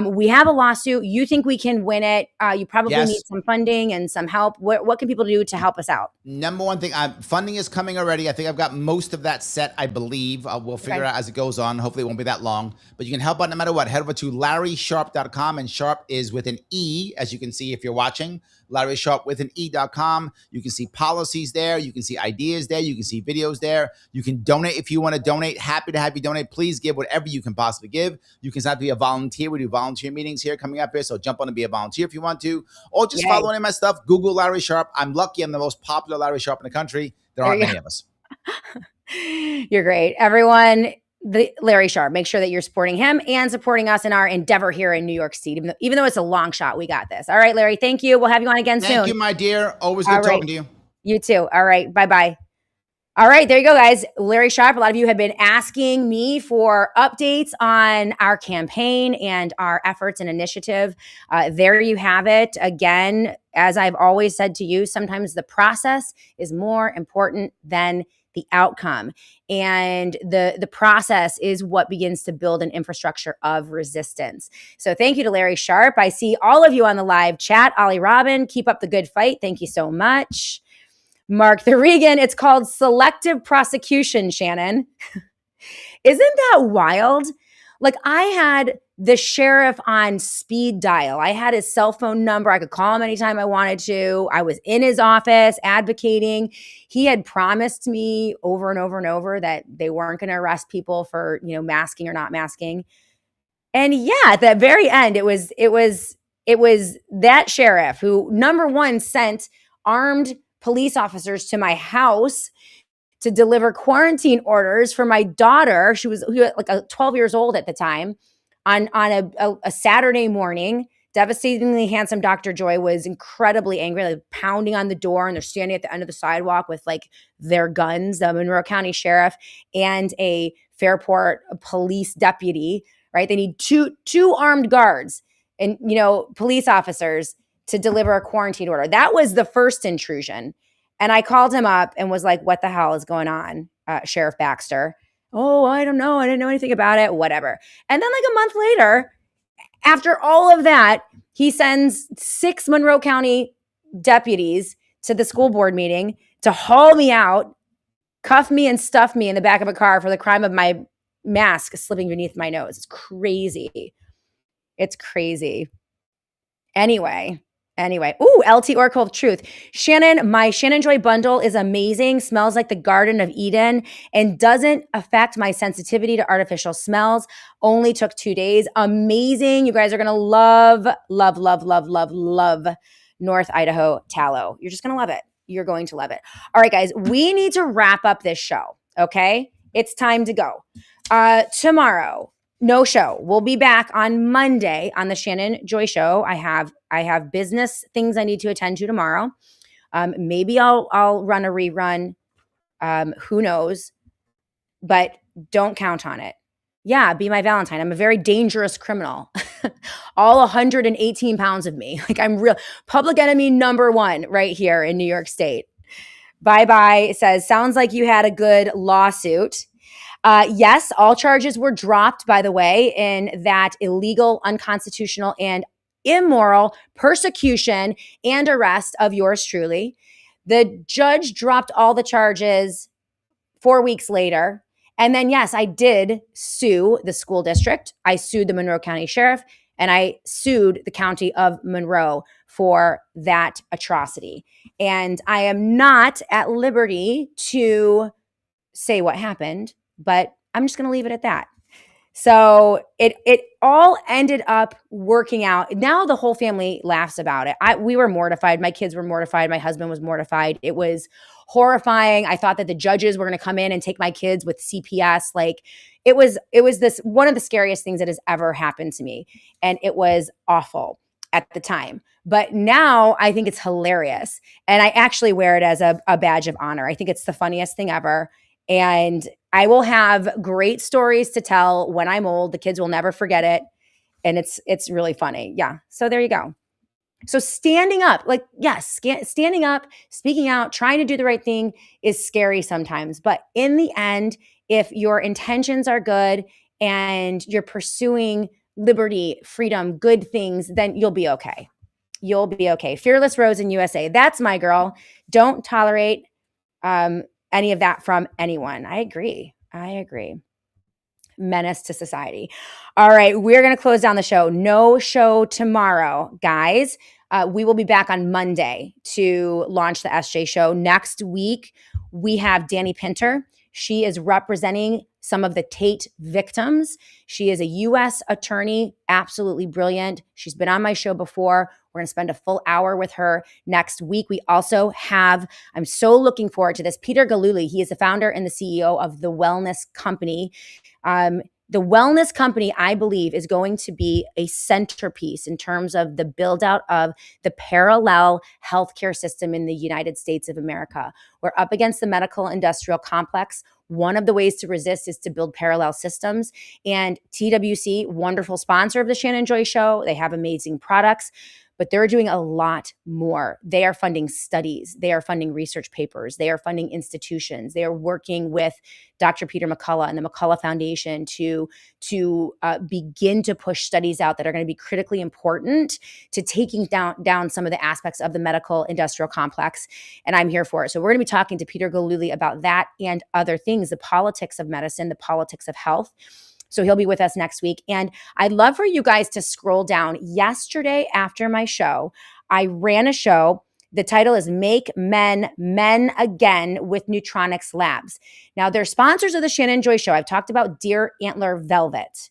We have a lawsuit. You think we can win it? You probably need some funding and some help. What can people do to help us out? Number one thing, funding is coming already. I think I've got most of that set, I believe. We'll figure it out as it goes on. Hopefully it won't be that long. But you can help out no matter what. Head over to LarrySharpe.com, and Sharp is with an E, as you can see if you're watching. LarrySharpe with an E.com. You can see policies there. You can see ideas there. You can see videos there. You can donate if you want to donate. Happy to have you donate. Please give whatever you can possibly give. You can start to be a volunteer. We do volunteer meetings here coming up here. So jump on and be a volunteer if you want to. Or just follow any of my stuff. Google Larry Sharpe. I'm lucky I'm the most popular Larry Sharpe in the country. There aren't many of us. You're great. Everyone, the Larry Sharpe, make sure that you're supporting him and supporting us in our endeavor here in New York City. Even though it's a long shot, we got this. All right, Larry, thank you. We'll have you on again soon. Thank you, my dear. Always good talking to you. You too. All right. Bye-bye. All right, there you go, guys. Larry Sharpe. A lot of you have been asking me for updates on our campaign and our efforts and initiative. There you have it. Again, as I've always said to you, sometimes the process is more important than the outcome. And the process is what begins to build an infrastructure of resistance. So thank you to Larry Sharpe. I see all of you on the live chat. Ollie Robin, keep up the good fight. Thank you so much. Mark the Regan, it's called selective prosecution, Shannon. Isn't that wild? Like, I had the sheriff on speed dial. I had his cell phone number. I could call him anytime I wanted to. I was in his office advocating. He had promised me over and over and over that they weren't going to arrest people for, masking or not masking. And yeah, at the very end, it was that sheriff who, number one, sent armed police officers to my house to deliver quarantine orders for my daughter. She was like 12 years old at the time on a Saturday morning. Devastatingly handsome Dr. Joy was incredibly angry, like pounding on the door, and they're standing at the end of the sidewalk with like their guns, the Monroe County Sheriff and a Fairport police deputy, right? They need two armed guards and, police officers to deliver a quarantine order. That was the first intrusion. And I called him up and was like, what the hell is going on, Sheriff Baxter? Oh, I don't know. I didn't know anything about it. Whatever. And then like a month later, after all of that, he sends 6 Monroe County deputies to the school board meeting to haul me out, cuff me and stuff me in the back of a car for the crime of my mask slipping beneath my nose. It's crazy. It's crazy. Anyway. Ooh, LT Oracle of Truth. Shannon, my Shannon Joy bundle is amazing. Smells like the Garden of Eden and doesn't affect my sensitivity to artificial smells. Only took 2 days. Amazing. You guys are going to love North Idaho tallow. You're just going to love it. You're going to love it. All right, guys, we need to wrap up this show. Okay. It's time to go. Tomorrow, no show. We'll be back on Monday on the Shannon Joy Show. I have business things I need to attend to tomorrow. Maybe I'll run a rerun. Who knows? But don't count on it. Yeah, be my Valentine. I'm a very dangerous criminal. All 118 pounds of me. Like I'm real public enemy number 1 right here in New York State. Bye says, sounds like you had a good lawsuit. Yes, all charges were dropped, by the way, in that illegal, unconstitutional, and immoral persecution and arrest of yours truly. The judge dropped all the charges 4 weeks later. And then, yes, I did sue the school district. I sued the Monroe County Sheriff, and I sued the county of Monroe for that atrocity. And I am not at liberty to say what happened, but I'm just going to leave it at that. So it all ended up working out. Now the whole family laughs about it. We were mortified. My kids were mortified. My husband was mortified. It was horrifying. I thought that the judges were going to come in and take my kids with CPS. Like it was this one of the scariest things that has ever happened to me. And it was awful at the time. But now I think it's hilarious. And I actually wear it as a badge of honor. I think it's the funniest thing ever. And I will have great stories to tell when I'm old. The kids will never forget it. And it's really funny. Yeah. So there you go. So standing up, like, yes, standing up, speaking out, trying to do the right thing is scary sometimes. But in the end, if your intentions are good and you're pursuing liberty, freedom, good things, then you'll be okay. You'll be okay. Fearless Rose in USA. That's my girl. Don't tolerate any of that from anyone. I agree. Menace to society. All right, we're going to close down the show. No show tomorrow, guys. We will be back on Monday to launch the SJ show. Next week, we have Danny Pinter. She is representing some of the Tate victims. She is a U.S. attorney, absolutely brilliant. She's been on my show before. We're going to spend a full hour with her next week. We also have, I'm so looking forward to this, Peter Galuli. He is the founder and the CEO of The Wellness Company. The Wellness Company, I believe, is going to be a centerpiece in terms of the build out of the parallel healthcare system in the United States of America. We're up against the medical industrial complex. One of the ways to resist is to build parallel systems. And TWC, wonderful sponsor of the Shannon Joy Show. They have amazing products, but they're doing a lot more. They are funding studies. They are funding research papers. They are funding institutions. They are working with Dr. Peter McCullough and the McCullough Foundation to begin to push studies out that are going to be critically important to taking down some of the aspects of the medical industrial complex. And I'm here for it. So we're going to be talking to Peter Galuli about that and other things, the politics of medicine, the politics of health. So he'll be with us next week. And I'd love for you guys to scroll down. Yesterday after my show, I ran a show. The title is Make Men Men Again with Neutronics Labs. Now, they're sponsors of the Shannon Joy Show. I've talked about Deer Antler Velvet.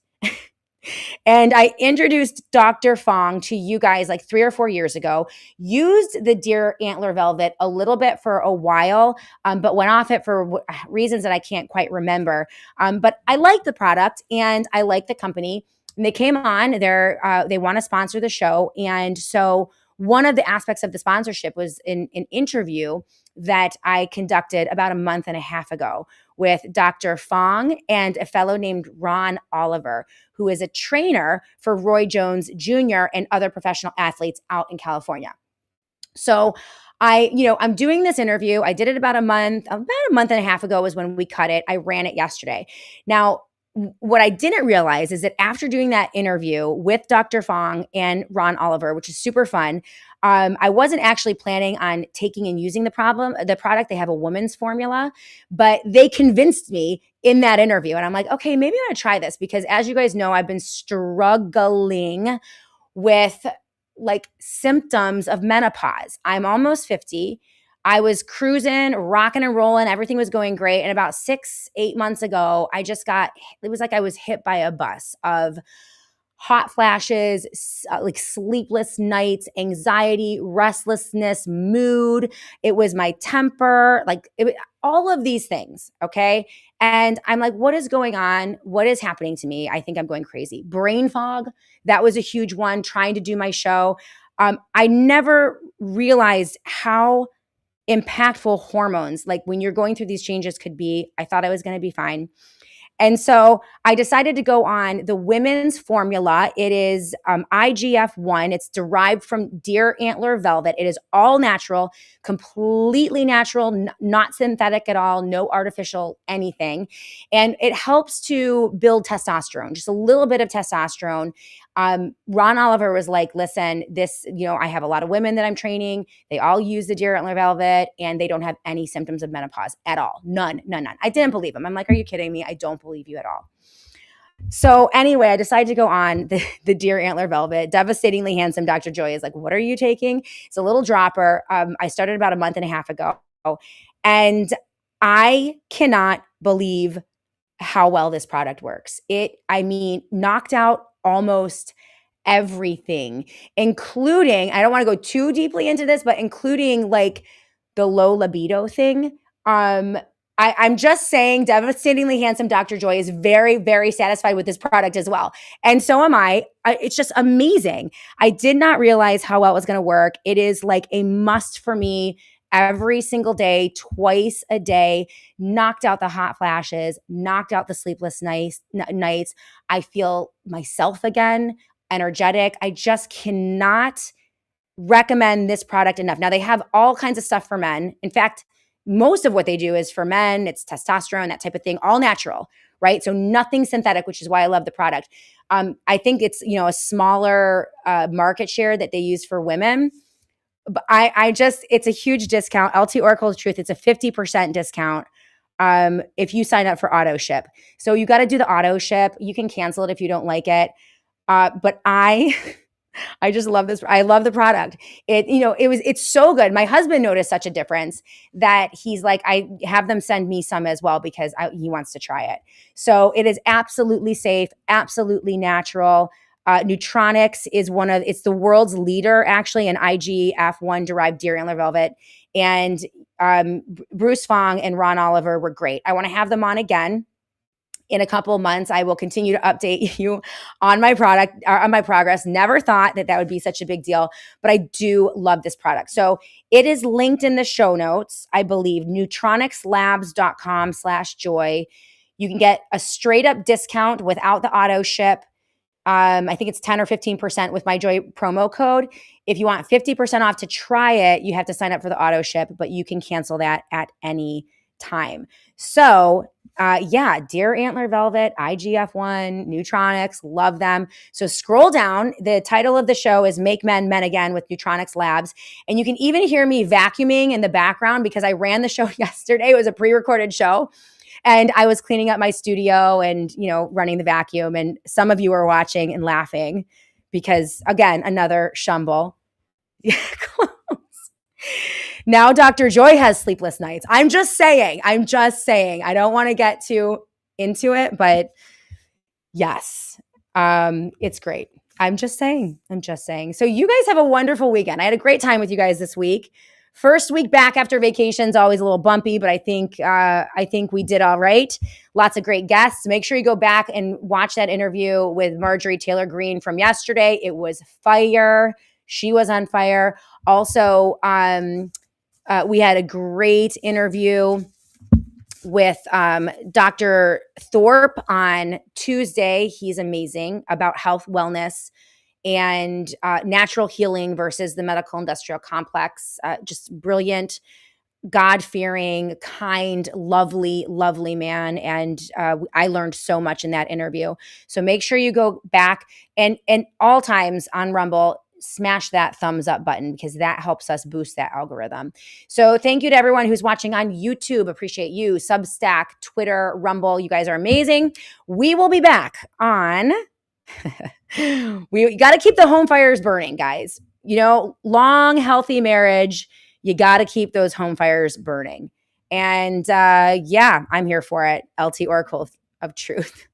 And I introduced Dr. Fong to you guys like 3 or 4 years ago, used the Deer Antler Velvet a little bit for a while, but went off it for reasons that I can't quite remember. But I like the product and I like the company. And they came on, they want to sponsor the show. And so one of the aspects of the sponsorship was an interview that I conducted about a month and a half ago with Dr. Fong and a fellow named Ron Oliver, who is a trainer for Roy Jones Jr. and other professional athletes out in California. So I'm doing this interview. I did it about a month and a half ago was when we cut it. I ran it yesterday. Now, what I didn't realize is that after doing that interview with Dr. Fong and Ron Oliver, which is super fun, I wasn't actually planning on taking and using the product. They have a woman's formula, but they convinced me in that interview. And I'm like, okay, maybe I'm going to try this because as you guys know, I've been struggling with like symptoms of menopause. I'm almost 50. I was cruising, rocking and rolling. Everything was going great. And about 6-8 months ago, it was like I was hit by a bus of hot flashes, like sleepless nights, anxiety, restlessness, mood. It was my temper, all of these things. Okay. And I'm like, what is going on? What is happening to me? I think I'm going crazy. Brain fog. That was a huge one, trying to do my show. I never realized how impactful hormones, like when you're going through these changes, could be. I thought I was going to be fine. And so I decided to go on the women's formula. It is IGF-1. It's derived from deer antler velvet. It is all natural, completely natural, not synthetic at all, no artificial anything. And it helps to build testosterone, just a little bit of testosterone. Ron Oliver was like, listen, I have a lot of women that I'm training. They all use the deer antler velvet and they don't have any symptoms of menopause at all. None. I didn't believe him. I'm like, are you kidding me? I don't believe you at all. So anyway, I decided to go on the deer antler velvet. Devastatingly handsome Dr. Joy is like, what are you taking? It's a little dropper. I started about a month and a half ago. And I cannot believe how well this product works. Knocked out almost everything, including, I don't want to go too deeply into this, but including like the low libido thing. I'm just saying devastatingly handsome Dr. Joy is very, very satisfied with this product as well. And so am I. It's just amazing. I did not realize how well it was going to work. It is like a must for me every single day, twice a day, knocked out the hot flashes, knocked out the sleepless nights. I feel myself again, energetic. I just cannot recommend this product enough. Now, they have all kinds of stuff for men. In fact, most of what they do is for men. It's testosterone, that type of thing, all natural, right? So nothing synthetic, which is why I love the product. I think it's, a smaller market share that they use for women. But it's a huge discount. LT Oracle's Truth, it's a 50% discount if you sign up for auto ship. So you got to do the auto ship. You can cancel it if you don't like it. But I just love this. I love the product. It's so good. My husband noticed such a difference that he's like, I have them send me some as well because he wants to try it. So it is absolutely safe, absolutely natural. Neutronics is it's the world's leader actually in IGF-1 derived deer antler velvet. And Bruce Fong and Ron Oliver were great. I want to have them on again. In a couple of months, I will continue to update you on my product, on my progress. Never thought that would be such a big deal, but I do love this product. So it is linked in the show notes, I believe, neutronicslabs.com/joy. You can get a straight up discount without the auto ship. I think it's 10 or 15% with my Joy promo code. If you want 50% off to try it, you have to sign up for the auto ship, but you can cancel that at any time. So deer antler velvet, IGF-1, Neutronics, love them. So scroll down. The title of the show is Make Men Men Again with Neutronics Labs. And you can even hear me vacuuming in the background because I ran the show yesterday. It was a pre-recorded show. And I was cleaning up my studio and, running the vacuum. And some of you were watching and laughing because, again, another shumble. Now Dr. Joy has sleepless nights. I'm just saying. I don't want to get too into it, but yes, it's great. I'm just saying. So you guys have a wonderful weekend. I had a great time with you guys this week. First week back after vacation is always a little bumpy, but I think we did all right. Lots of great guests. Make sure you go back and watch that interview with Marjorie Taylor Greene from yesterday. It was fire. She was on fire. Also, we had a great interview with Dr. Thorpe on Tuesday. He's amazing about health, wellness, and natural healing versus the medical industrial complex. Just brilliant, God-fearing, kind, lovely, lovely man. And I learned so much in that interview. So make sure you go back and all times on Rumble, smash that thumbs up button because that helps us boost that algorithm. So thank you to everyone who's watching on YouTube. Appreciate you. Substack, Twitter, Rumble. You guys are amazing. We will be back on... we got to keep the home fires burning, guys. You know, long, healthy marriage, you got to keep those home fires burning. And yeah, I'm here for it. LT Oracle of Truth.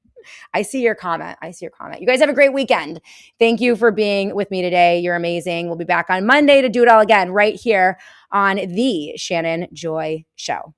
I see your comment. You guys have a great weekend. Thank you for being with me today. You're amazing. We'll be back on Monday to do it all again right here on the Shannon Joy Show.